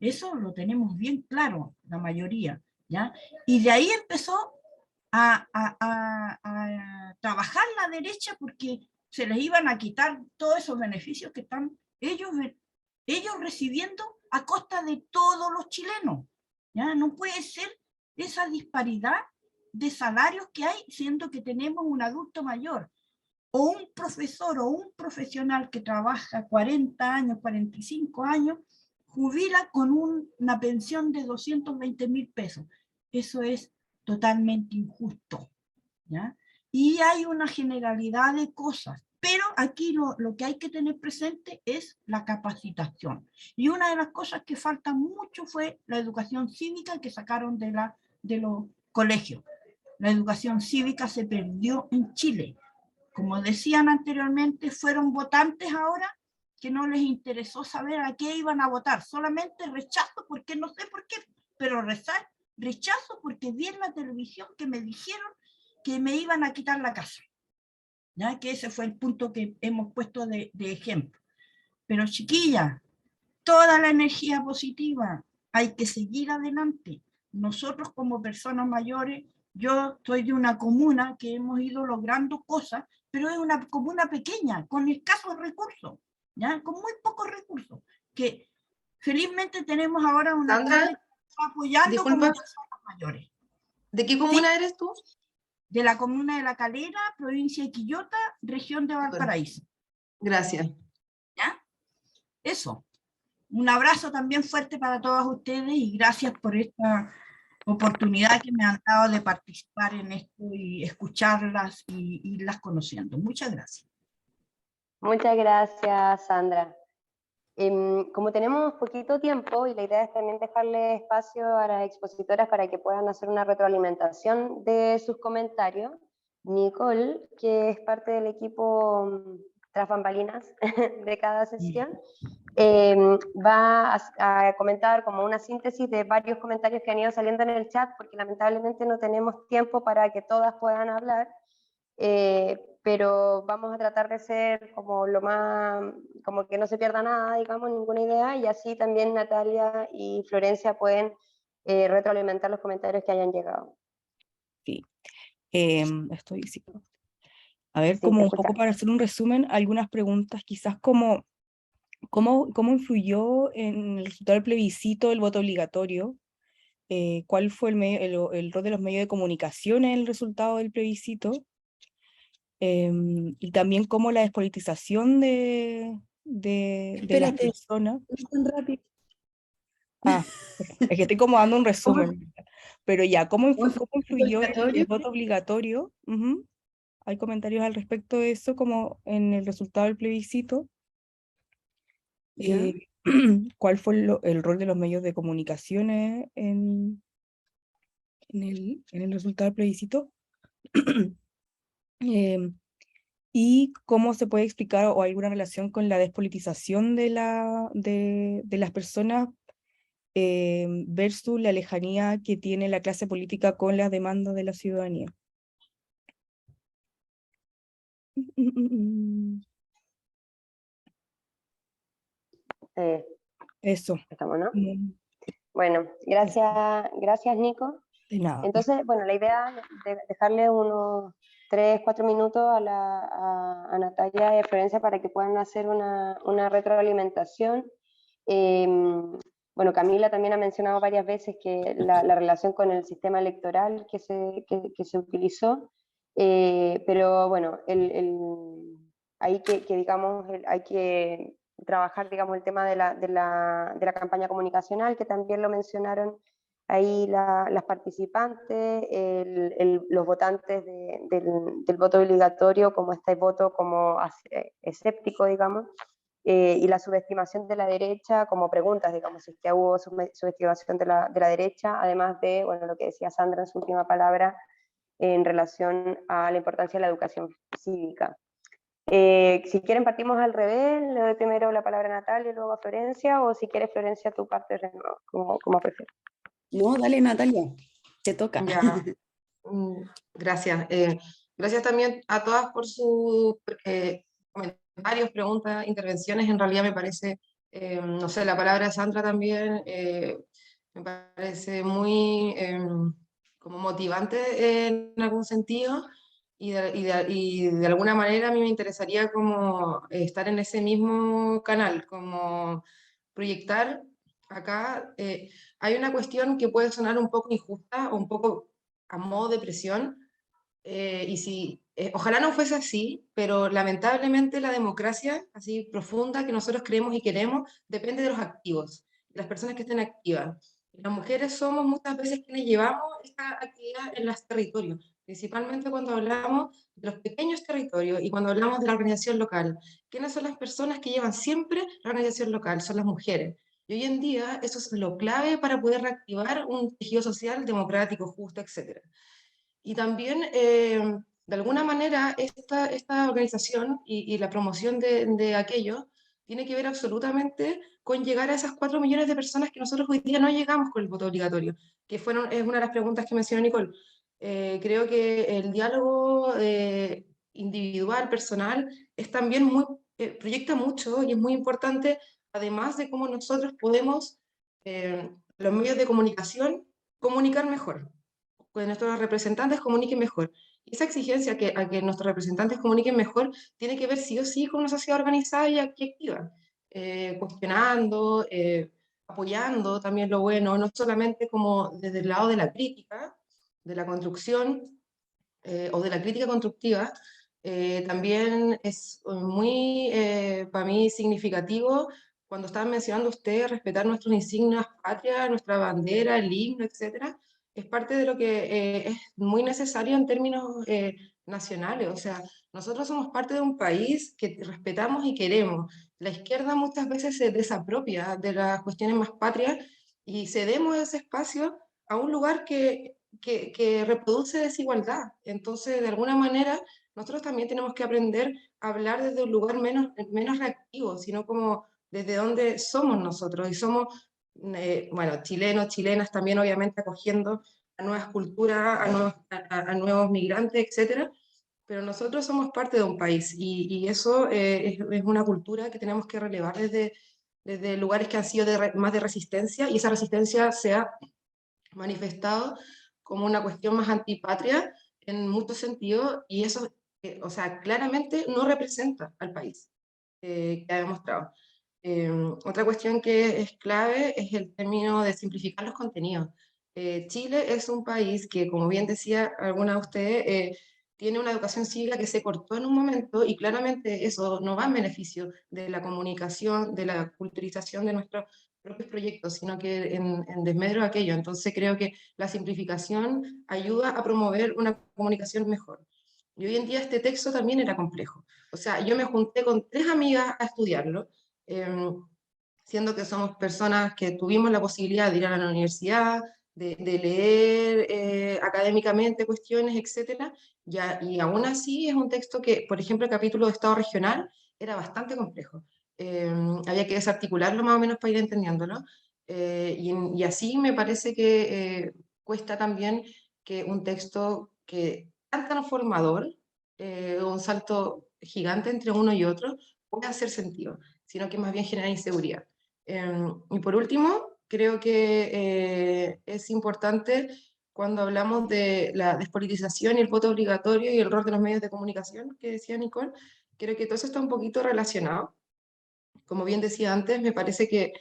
Eso lo tenemos bien claro, la mayoría, ¿ya? Y de ahí empezó a trabajar la derecha porque se les iban a quitar todos esos beneficios que están ellos recibiendo a costa de todos los chilenos, ¿ya? No puede ser esa disparidad de salarios que hay, siendo que tenemos un adulto mayor o un profesor o un profesional que trabaja 40 años, 45 años, jubila con una pensión de 220.000 pesos. Eso es totalmente injusto, ¿ya? Y hay una generalidad de cosas, pero aquí lo que hay que tener presente es la capacitación. Y una de las cosas que falta mucho fue la educación cívica que sacaron de los colegios. La educación cívica se perdió en Chile. Como decían anteriormente, fueron votantes ahora que no les interesó saber a qué iban a votar, solamente rechazo, porque no sé por qué, pero rechazo porque vi en la televisión que me dijeron que me iban a quitar la casa, ¿ya? Que ese fue el punto que hemos puesto de ejemplo. Pero chiquilla, toda la energía positiva, hay que seguir adelante. Nosotros como personas mayores, yo soy de una comuna que hemos ido logrando cosas, pero es una comuna pequeña, con escasos recursos, ¿ya? Con muy pocos recursos, que felizmente tenemos ahora una Sandra, que está apoyando como disculpa, personas mayores. ¿de qué comuna eres tú? De la comuna de La Calera, provincia de Quillota, región de Valparaíso. Gracias. ¿Ya? Eso. Un abrazo también fuerte para todos ustedes y gracias por esta oportunidad que me han dado de participar en esto y escucharlas y irlas conociendo. Muchas gracias. Muchas gracias, Sandra. Como tenemos poquito tiempo y la idea es también dejarle espacio a las expositoras para que puedan hacer una retroalimentación de sus comentarios, Nicole, que es parte del equipo tras bambalinas de cada sesión, va a comentar como una síntesis de varios comentarios que han ido saliendo en el chat, porque lamentablemente no tenemos tiempo para que todas puedan hablar. Pero vamos a tratar de ser como lo más, como que no se pierda nada, digamos, ninguna idea, y así también Natalia y Florencia pueden retroalimentar los comentarios que hayan llegado. Sí. Estoy, sí. A ver, Sí, como te un poco escuchamos. para hacer un resumen, algunas preguntas, quizás como, ¿cómo influyó en el resultado del plebiscito el voto obligatorio? ¿Cuál fue el rol de los medios de comunicación en el resultado del plebiscito? Y también cómo la despolitización de las Espérate, personas. no tan rápido. Ah, es que estoy como dando un resumen. Pero ya, ¿cómo ¿Cómo fue influyó el obligatorio? voto obligatorio? Ujú. Hay comentarios al respecto de eso, como en el resultado del plebiscito. ¿Ya? ¿Cuál fue el rol de los medios de comunicaciones en el resultado del plebiscito? Y cómo se puede explicar o hay alguna relación con la despolitización de las personas versus la lejanía que tiene la clase política con las demandas de la ciudadanía. Eso. Estamos, ¿no? Mm, Bueno, gracias Nico. De nada. Entonces, bueno, la idea es dejarle unos 3-4 minutos a Natalia y a Florencia para que puedan hacer una retroalimentación. Bueno, Camila también ha mencionado varias veces que la relación con el sistema electoral que se utilizó, pero bueno, hay que digamos, hay que trabajar, digamos, el tema de la campaña comunicacional, que también lo mencionaron ahí las participantes, los votantes del voto obligatorio, como este voto como escéptico, digamos, y la subestimación de la derecha como preguntas, digamos, si es que hubo subestimación de la derecha, además de, bueno, lo que decía Sandra en su última palabra, en relación a la importancia de la educación cívica. Si quieren partimos al revés, le doy primero la palabra a Natalia y luego a Florencia, o si quieres Florencia tu parte de nuevo, como prefieras. No, dale Natalia, te toca. Ya, gracias. Gracias también a todas por sus comentarios, preguntas, intervenciones. En realidad me parece, no sé, la palabra de Sandra también me parece muy como motivante en algún sentido y de alguna manera a mí me interesaría como estar en ese mismo canal, como proyectar acá. Hay una cuestión que puede sonar un poco injusta o un poco a modo de presión, y si, ojalá no fuese así, pero lamentablemente la democracia así profunda que nosotros creemos y queremos depende de los activos. las personas que estén activas. Las mujeres somos muchas veces quienes llevamos esta actividad en los territorios, principalmente cuando hablamos de los pequeños territorios y cuando hablamos de la organización local. ¿Quiénes son las personas que llevan siempre la organización local? Son las mujeres. Y hoy en día eso es lo clave para poder reactivar un tejido social democrático, justo, etc. Y también, de alguna manera, esta organización y la promoción de aquello tiene que ver absolutamente con llegar a esas 4 millones de personas que nosotros hoy día no llegamos con el voto obligatorio, que es una de las preguntas que mencionó Nicole. Creo que el diálogo individual, personal, es también proyecta mucho y es muy importante, además de cómo nosotros podemos, los medios de comunicación, comunicar mejor, que nuestros representantes comuniquen mejor. Y esa exigencia a que nuestros representantes comuniquen mejor tiene que ver sí o sí con una sociedad organizada y activa, cuestionando, apoyando también lo bueno, no solamente como desde el lado de la crítica, de la construcción o de la crítica constructiva. También es muy, para mí, significativo cuando estaban mencionando ustedes respetar nuestros insignias patrias, nuestra bandera, el himno, etcétera. Es parte de lo que es muy necesario en términos nacionales. O sea, nosotros somos parte de un país que respetamos y queremos. La izquierda muchas veces se desapropia de las cuestiones más patrias y cedemos ese espacio a un lugar que reproduce desigualdad. Entonces, de alguna manera, nosotros también tenemos que aprender a hablar desde un lugar menos reactivo, sino como desde donde somos nosotros. Y somos, bueno, chilenos, chilenas, también obviamente acogiendo a nuevas culturas, a nuevos migrantes, etcétera. Pero nosotros somos parte de un país y eso es una cultura que tenemos que relevar desde lugares que han sido más de resistencia, y esa resistencia se ha manifestado como una cuestión más antipatria en muchos sentidos, y eso, o sea, claramente no representa al país que ha demostrado. Otra cuestión que es clave es el término de simplificar los contenidos. Chile es un país que, como bien decía alguna de ustedes, tiene una educación cívica que se cortó en un momento, y claramente eso no va en beneficio de la comunicación, de la culturización de nuestros propios proyectos, sino que en desmedro de aquello. Entonces creo que la simplificación ayuda a promover una comunicación mejor. Y hoy en día este texto también era complejo. O sea, yo me junté con 3 amigas a estudiarlo, siendo que somos personas que tuvimos la posibilidad de ir a la universidad, de leer académicamente cuestiones, etc. Y aún así es un texto que, por ejemplo, el capítulo de Estado regional era bastante complejo. Había que desarticularlo más o menos para ir entendiéndolo. Y así me parece que cuesta también que un texto que tan transformador, un salto gigante entre uno y otro, pueda hacer sentido, sino que más bien genera inseguridad. Y por último, creo que es importante cuando hablamos de la despolitización y el voto obligatorio y el rol de los medios de comunicación, que decía Nicole, creo que todo eso está un poquito relacionado. Como bien decía antes, me parece que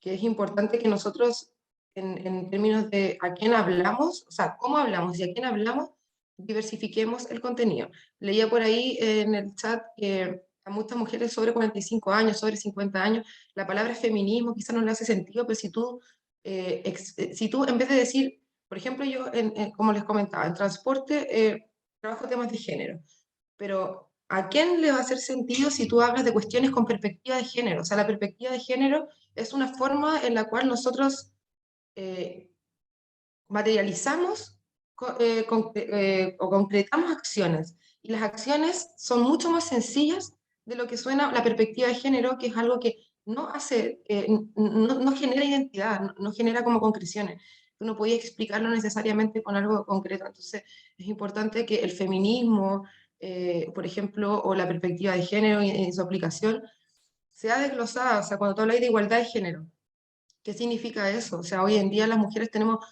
es importante que nosotros, en términos de a quién hablamos, o sea, cómo hablamos y a quién hablamos, diversifiquemos el contenido. Leía por ahí en el chat que a muchas mujeres sobre 45 años, sobre 50 años, la palabra feminismo quizá no le hace sentido, pero si tú en vez de decir, por ejemplo, yo, como les comentaba, en transporte trabajo temas de género, pero ¿a quién le va a hacer sentido si tú hablas de cuestiones con perspectiva de género? O sea, la perspectiva de género es una forma en la cual nosotros materializamos o concretamos acciones. Y las acciones son mucho más sencillas de lo que suena la perspectiva de género, que es algo que no hace, no genera identidad, no genera como concreciones. Tú no podías explicarlo necesariamente con algo concreto. Entonces, es importante que el feminismo, por ejemplo, o la perspectiva de género y su aplicación, sea desglosada. O sea, cuando tú hablas de igualdad de género, ¿qué significa eso? O sea, hoy en día las mujeres tenemos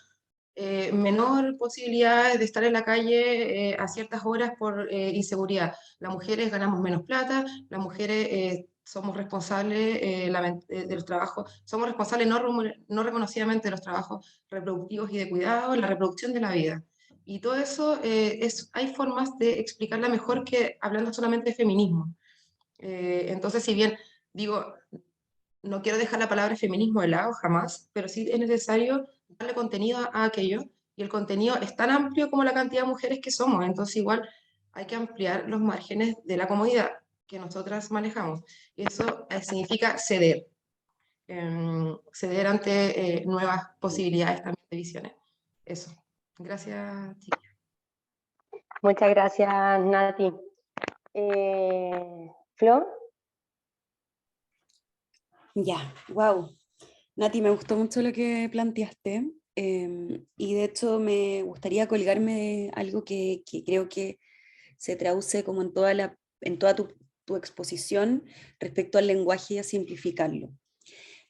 menor posibilidad de estar en la calle a ciertas horas por inseguridad. Las mujeres ganamos menos plata, las mujeres somos responsables de los trabajos, somos responsables no reconocidamente de los trabajos reproductivos y de cuidado, la reproducción de la vida. Y todo eso, hay formas de explicarla mejor que hablando solamente de feminismo. Entonces, si bien digo, no quiero dejar la palabra feminismo de lado, jamás, pero sí es necesario darle contenido a aquello, y el contenido es tan amplio como la cantidad de mujeres que somos, entonces igual hay que ampliar los márgenes de la comodidad que nosotras manejamos, y eso significa ceder, ceder ante nuevas posibilidades también de visiones. Eso. Gracias, chiquillas. Muchas gracias, Nati. Flor. Ya, wow. Nati, me gustó mucho lo que planteaste, y de hecho me gustaría colgarme de algo que creo que se traduce como en toda tu exposición respecto al lenguaje y a simplificarlo.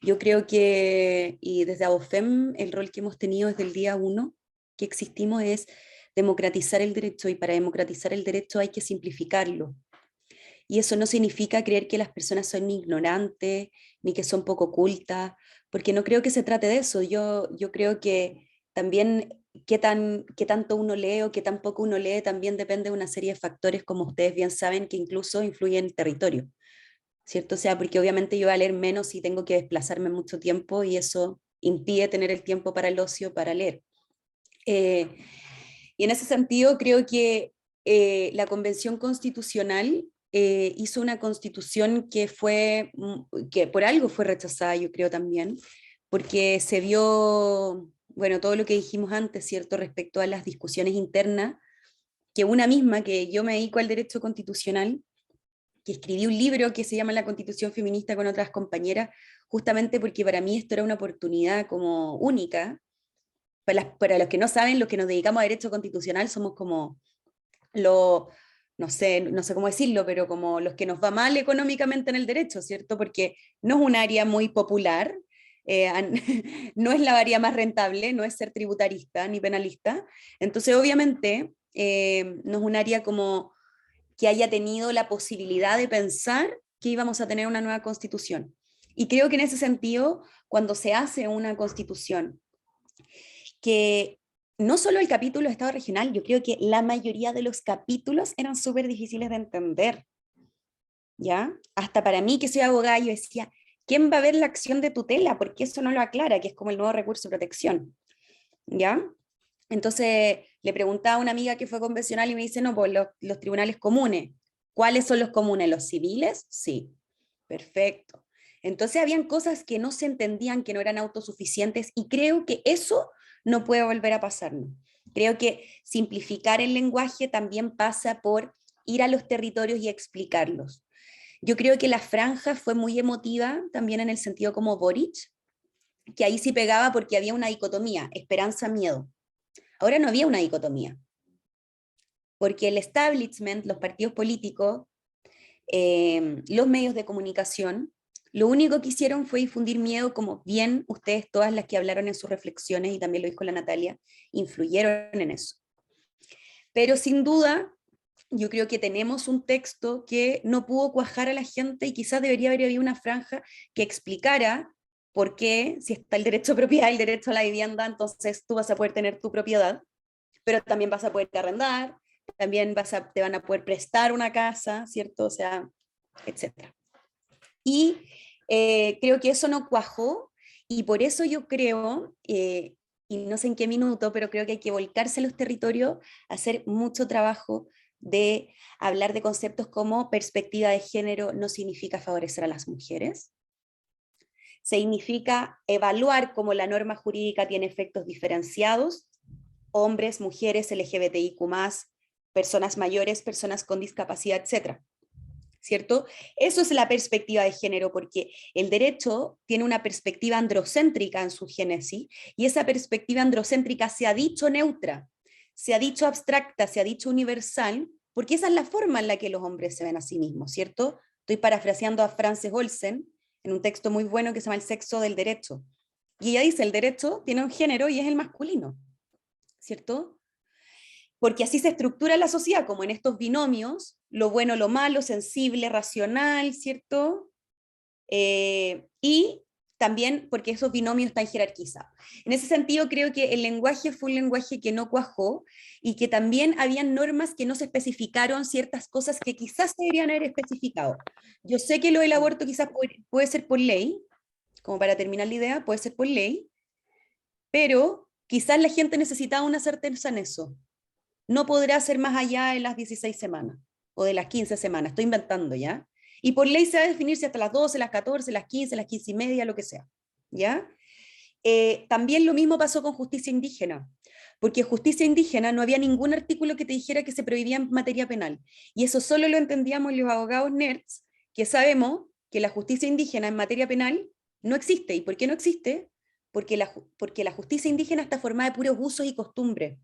Yo creo que, y desde ABOFEM, el rol que hemos tenido desde el día 1 que existimos es democratizar el derecho, y para democratizar el derecho hay que simplificarlo. Y eso no significa creer que las personas son ignorantes, ni que son poco cultas, porque no creo que se trate de eso. Yo creo que también qué tanto uno lee o qué tan poco uno lee también depende de una serie de factores, como ustedes bien saben, que incluso influyen en el territorio, ¿cierto? O sea, porque obviamente yo voy a leer menos y tengo que desplazarme mucho tiempo, y eso impide tener el tiempo para el ocio, para leer. Y en ese sentido creo que la Convención Constitucional hizo una constitución que por algo fue rechazada, yo creo también, porque se vio, bueno, todo lo que dijimos antes, ¿cierto?, respecto a las discusiones internas, que una misma, que yo me dedico al derecho constitucional, que escribí un libro que se llama La Constitución Feminista con otras compañeras, justamente porque para mí esto era una oportunidad como única. Para los que no saben, los que nos dedicamos a derecho constitucional somos como no sé cómo decirlo, pero como los que nos va mal económicamente en el derecho, ¿cierto? Porque no es un área muy popular, no es la área más rentable, no es ser tributarista ni penalista, entonces obviamente no es un área como que haya tenido la posibilidad de pensar que íbamos a tener una nueva constitución. Y creo que en ese sentido, cuando se hace una constitución, que no solo el capítulo de Estado regional, yo creo que la mayoría de los capítulos eran súper difíciles de entender, ¿ya? Hasta para mí, que soy abogada, yo decía, ¿quién va a ver la acción de tutela? Porque eso no lo aclara, que es como el nuevo recurso de protección, ¿ya? Entonces le preguntaba a una amiga que fue convencional y me dice, no, pues los tribunales comunes. ¿Cuáles son los comunes? ¿Los civiles? Sí, perfecto. Entonces habían cosas que no se entendían, que no eran autosuficientes, y creo que eso no puede volver a pasarnos. Creo que simplificar el lenguaje también pasa por ir a los territorios y explicarlos. Yo creo que la franja fue muy emotiva también en el sentido como Boric, que ahí sí pegaba porque había una dicotomía, esperanza-miedo. Ahora no había una dicotomía, porque el establishment, los partidos políticos, los medios de comunicación, lo único que hicieron fue difundir miedo, como bien ustedes, todas las que hablaron en sus reflexiones, y también lo dijo la Natalia, influyeron en eso. Pero sin duda, yo creo que tenemos un texto que no pudo cuajar a la gente, y quizás debería haber habido una franja que explicara por qué, si está el derecho a propiedad, el derecho a la vivienda, entonces tú vas a poder tener tu propiedad, pero también vas a poder arrendar, también te van a poder prestar una casa, ¿cierto? O sea, etcétera. Y creo que eso no cuajó, y por eso yo creo, y no sé en qué minuto, pero creo que hay que volcarse a los territorios, hacer mucho trabajo de hablar de conceptos como perspectiva de género no significa favorecer a las mujeres, significa evaluar cómo la norma jurídica tiene efectos diferenciados, hombres, mujeres, LGBTIQ+, personas mayores, personas con discapacidad, etc. ¿Cierto? Eso es la perspectiva de género, porque el derecho tiene una perspectiva androcéntrica en su génesis, y esa perspectiva androcéntrica se ha dicho neutra, se ha dicho abstracta, se ha dicho universal, porque esa es la forma en la que los hombres se ven a sí mismos, ¿cierto? Estoy parafraseando a Frances Olsen en un texto muy bueno que se llama El sexo del derecho, y ella dice, el derecho tiene un género y es el masculino, ¿cierto? Porque así se estructura la sociedad, como en estos binomios, lo bueno, lo malo, sensible, racional, ¿cierto? Y también porque esos binomios están jerarquizados. En ese sentido, creo que el lenguaje fue un lenguaje que no cuajó, y que también habían normas que no se especificaron, ciertas cosas que quizás se deberían haber especificado. Yo sé que lo del aborto quizás puede ser por ley, como para terminar la idea, puede ser por ley, pero quizás la gente necesitaba una certeza en eso. No podrá ser más allá de las 16 semanas o de las 15 semanas, estoy inventando, ¿ya? Y por ley se va a definir si hasta las 12, las 14, las 15, las 15 y media, lo que sea, ¿ya? También lo mismo pasó con justicia indígena, porque justicia indígena no había ningún artículo que te dijera que se prohibía en materia penal, y eso solo lo entendíamos los abogados nerds, que sabemos que la justicia indígena en materia penal no existe. ¿Y por qué no existe? Porque la justicia indígena está formada de puros usos y costumbres,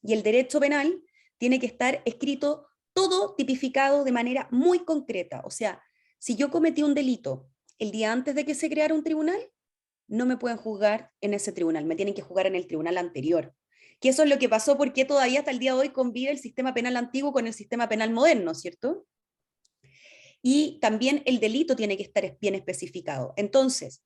y el derecho penal tiene que estar escrito todo tipificado de manera muy concreta. O sea, si yo cometí un delito el día antes de que se creara un tribunal, no me pueden juzgar en ese tribunal, me tienen que juzgar en el tribunal anterior. Que eso es lo que pasó porque todavía hasta el día de hoy convive el sistema penal antiguo con el sistema penal moderno, ¿cierto? Y también el delito tiene que estar bien especificado. Entonces,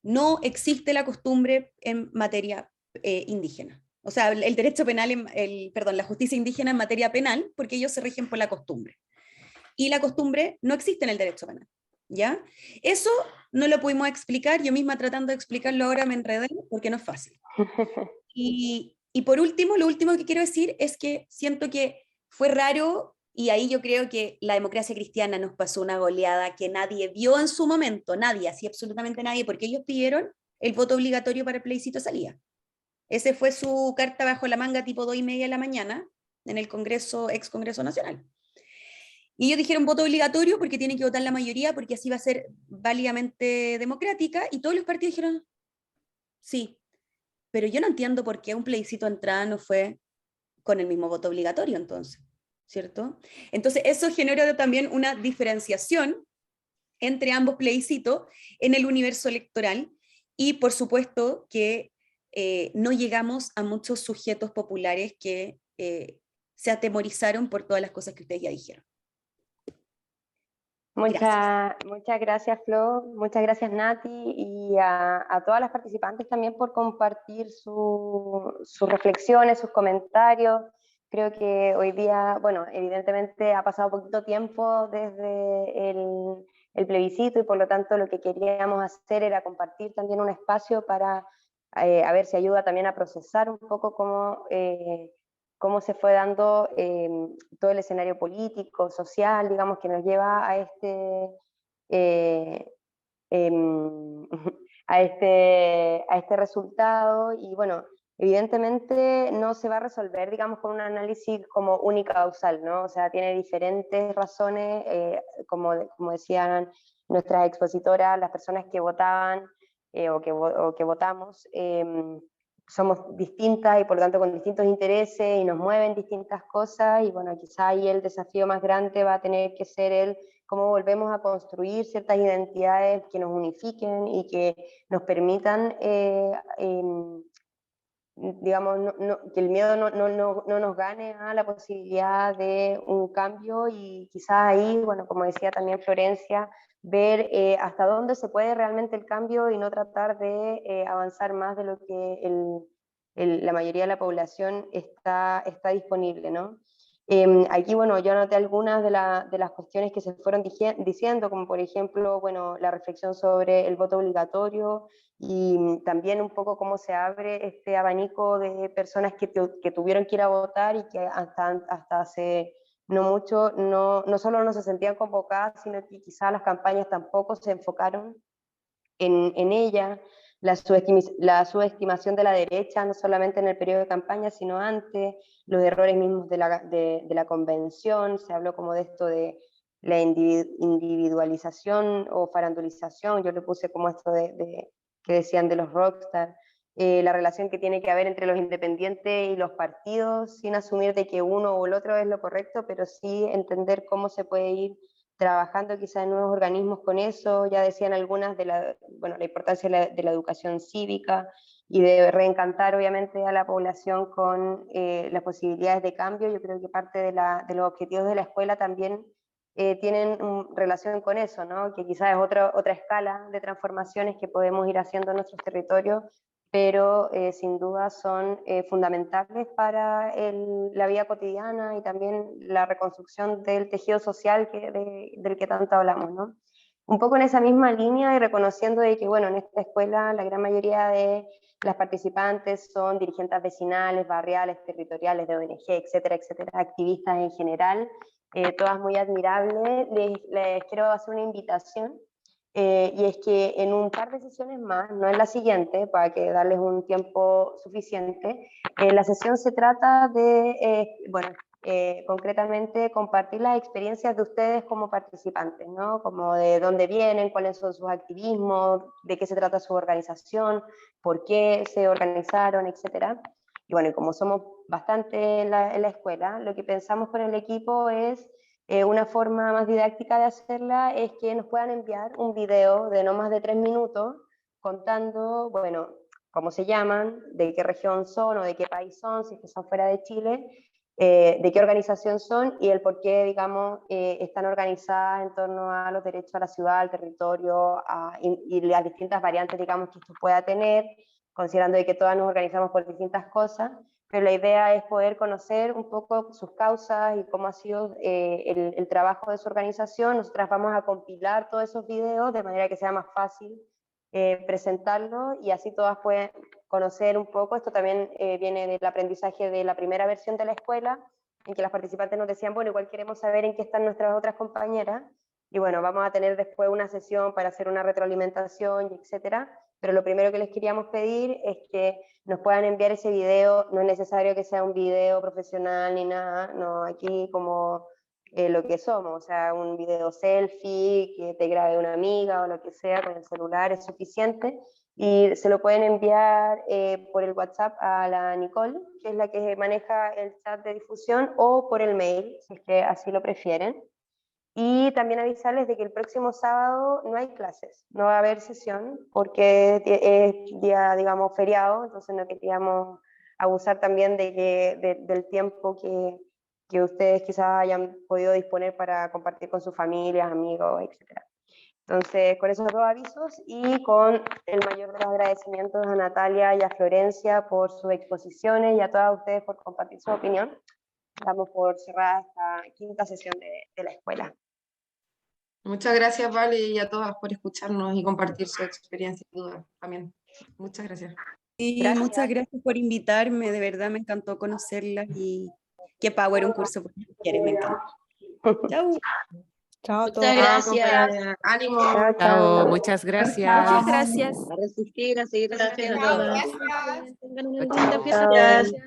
no existe la costumbre en materia indígena. O sea, el derecho penal, perdón, la justicia indígena en materia penal, porque ellos se rigen por la costumbre. Y la costumbre no existe en el derecho penal, ¿ya? Eso no lo pudimos explicar, yo misma tratando de explicarlo ahora me enredé, porque no es fácil. Y por último, lo último que quiero decir es que siento que fue raro, y ahí yo creo que la democracia cristiana nos pasó una goleada que nadie vio en su momento, nadie, así absolutamente nadie, porque ellos pidieron el voto obligatorio para el plebiscito salía. Ese fue su carta bajo la manga tipo 2:30 de la mañana en el Congreso, ex Congreso Nacional. Y ellos dijeron voto obligatorio porque tienen que votar la mayoría, porque así va a ser válidamente democrática, y todos los partidos dijeron sí. Pero yo no entiendo por qué un plebiscito de entrada no fue con el mismo voto obligatorio entonces, ¿cierto? Entonces eso generó también una diferenciación entre ambos plebiscitos en el universo electoral, y por supuesto que no llegamos a muchos sujetos populares que se atemorizaron por todas las cosas que ustedes ya dijeron. Muchas gracias, Flo, muchas gracias, Nati, y a todas las participantes también por compartir sus reflexiones, sus comentarios. Creo que hoy día, bueno, evidentemente ha pasado poquito tiempo desde el plebiscito, y por lo tanto lo que queríamos hacer era compartir también un espacio para a ver si ayuda también a procesar un poco cómo se fue dando todo el escenario político, social, digamos, que nos lleva a a este resultado. Y bueno, evidentemente no se va a resolver, digamos, con un análisis como unicausal, ¿no? O sea, tiene diferentes razones, como decían nuestras expositoras, las personas que votaban o que votamos, somos distintas y por lo tanto con distintos intereses y nos mueven distintas cosas, y bueno, quizá ahí el desafío más grande va a tener que ser el cómo volvemos a construir ciertas identidades que nos unifiquen y que nos permitan, digamos, que el miedo no nos gane a la posibilidad de un cambio, y quizá ahí, bueno, como decía también Florencia, ver hasta dónde se puede realmente el cambio y no tratar de avanzar más de lo que la mayoría de la población está disponible, ¿no? Aquí, bueno, yo anoté algunas de las cuestiones que se fueron diciendo, como por ejemplo, bueno, la reflexión sobre el voto obligatorio, y también un poco cómo se abre este abanico de personas que tuvieron que ir a votar y que hasta hace no mucho no solo no se sentían convocadas, sino que quizás las campañas tampoco se enfocaron en ella. La subestimación de la derecha, no solamente en el periodo de campaña, sino antes, los errores mismos de la convención, se habló como de esto de la individualización o farandulización, yo le puse como esto que decían de los rockstar, la relación que tiene que haber entre los independientes y los partidos, sin asumir de que uno o el otro es lo correcto, pero sí entender cómo se puede ir trabajando quizás en nuevos organismos con eso. Ya decían algunas de la importancia de la educación cívica y de reencantar obviamente a la población con las posibilidades de cambio. Yo creo que parte de los objetivos de la escuela también tienen relación con eso, ¿no? Que quizás es otra escala de transformaciones que podemos ir haciendo en nuestros territorios, pero sin duda son fundamentales para la vida cotidiana y también la reconstrucción del tejido social del que tanto hablamos, ¿no? un poco en esa misma línea y reconociendo de que, bueno, en esta escuela la gran mayoría de las participantes son dirigentes vecinales, barriales, territoriales, de ONG, etcétera, etcétera, activistas en general, todas muy admirables. Les quiero hacer una invitación, y es que en un par de sesiones más, no en la siguiente, para que darles un tiempo suficiente, la sesión se trata de, bueno, concretamente compartir las experiencias de ustedes como participantes, ¿no? Como de dónde vienen, cuáles son sus activismos, de qué se trata su organización, por qué se organizaron, etcétera. Y bueno, como somos bastante en la escuela, lo que pensamos con el equipo es una forma más didáctica de hacerla es que nos puedan enviar un video de no más de 3 minutos contando, bueno, cómo se llaman, de qué región son o de qué país son, si es que son fuera de Chile, de qué organización son y el por qué, digamos, están organizadas en torno a los derechos a la ciudad, al territorio y las distintas variantes, digamos, que esto pueda tener, considerando de que todas nos organizamos por distintas cosas, pero la idea es poder conocer un poco sus causas y cómo ha sido el trabajo de su organización. Nosotras vamos a compilar todos esos videos de manera que sea más fácil presentarlo y así todas pueden conocer un poco. Esto también viene del aprendizaje de la primera versión de la escuela, en que las participantes nos decían, bueno, igual queremos saber en qué están nuestras otras compañeras, y bueno, vamos a tener después una sesión para hacer una retroalimentación, y etcétera, pero lo primero que les queríamos pedir es que nos puedan enviar ese video. No es necesario que sea un video profesional ni nada, no, aquí como lo que somos, o sea, un video selfie que te grabe una amiga o lo que sea con el celular es suficiente, y se lo pueden enviar por el WhatsApp a la Nicole, que es la que maneja el chat de difusión, o por el mail, si es que así lo prefieren. Y también avisarles de que el próximo sábado no hay clases, no va a haber sesión, porque es día, digamos, feriado, entonces no queríamos abusar también del tiempo que ustedes quizás hayan podido disponer para compartir con sus familias, amigos, etc. Entonces, con esos dos avisos y con el mayor de los agradecimientos a Natalia y a Florencia por sus exposiciones y a todas ustedes por compartir su opinión, damos por cerrada esta quinta sesión de la escuela. Muchas gracias, Vale, y a todas por escucharnos y compartir su experiencia y dudas también. Muchas gracias. Y Gracias. muchas gracias por invitarme, de verdad me encantó conocerlas y qué power un curso por mujeres, me encanta. Chau. Chao a Muchas todos. gracias. Compañera. Ánimo. Chao, Chao, chao. muchas gracias. Muchas gracias. A resistir, a seguir Gracias a resistiendo. todas. Tengan una Chao, linda fiesta. chao. Gracias.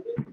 Chao.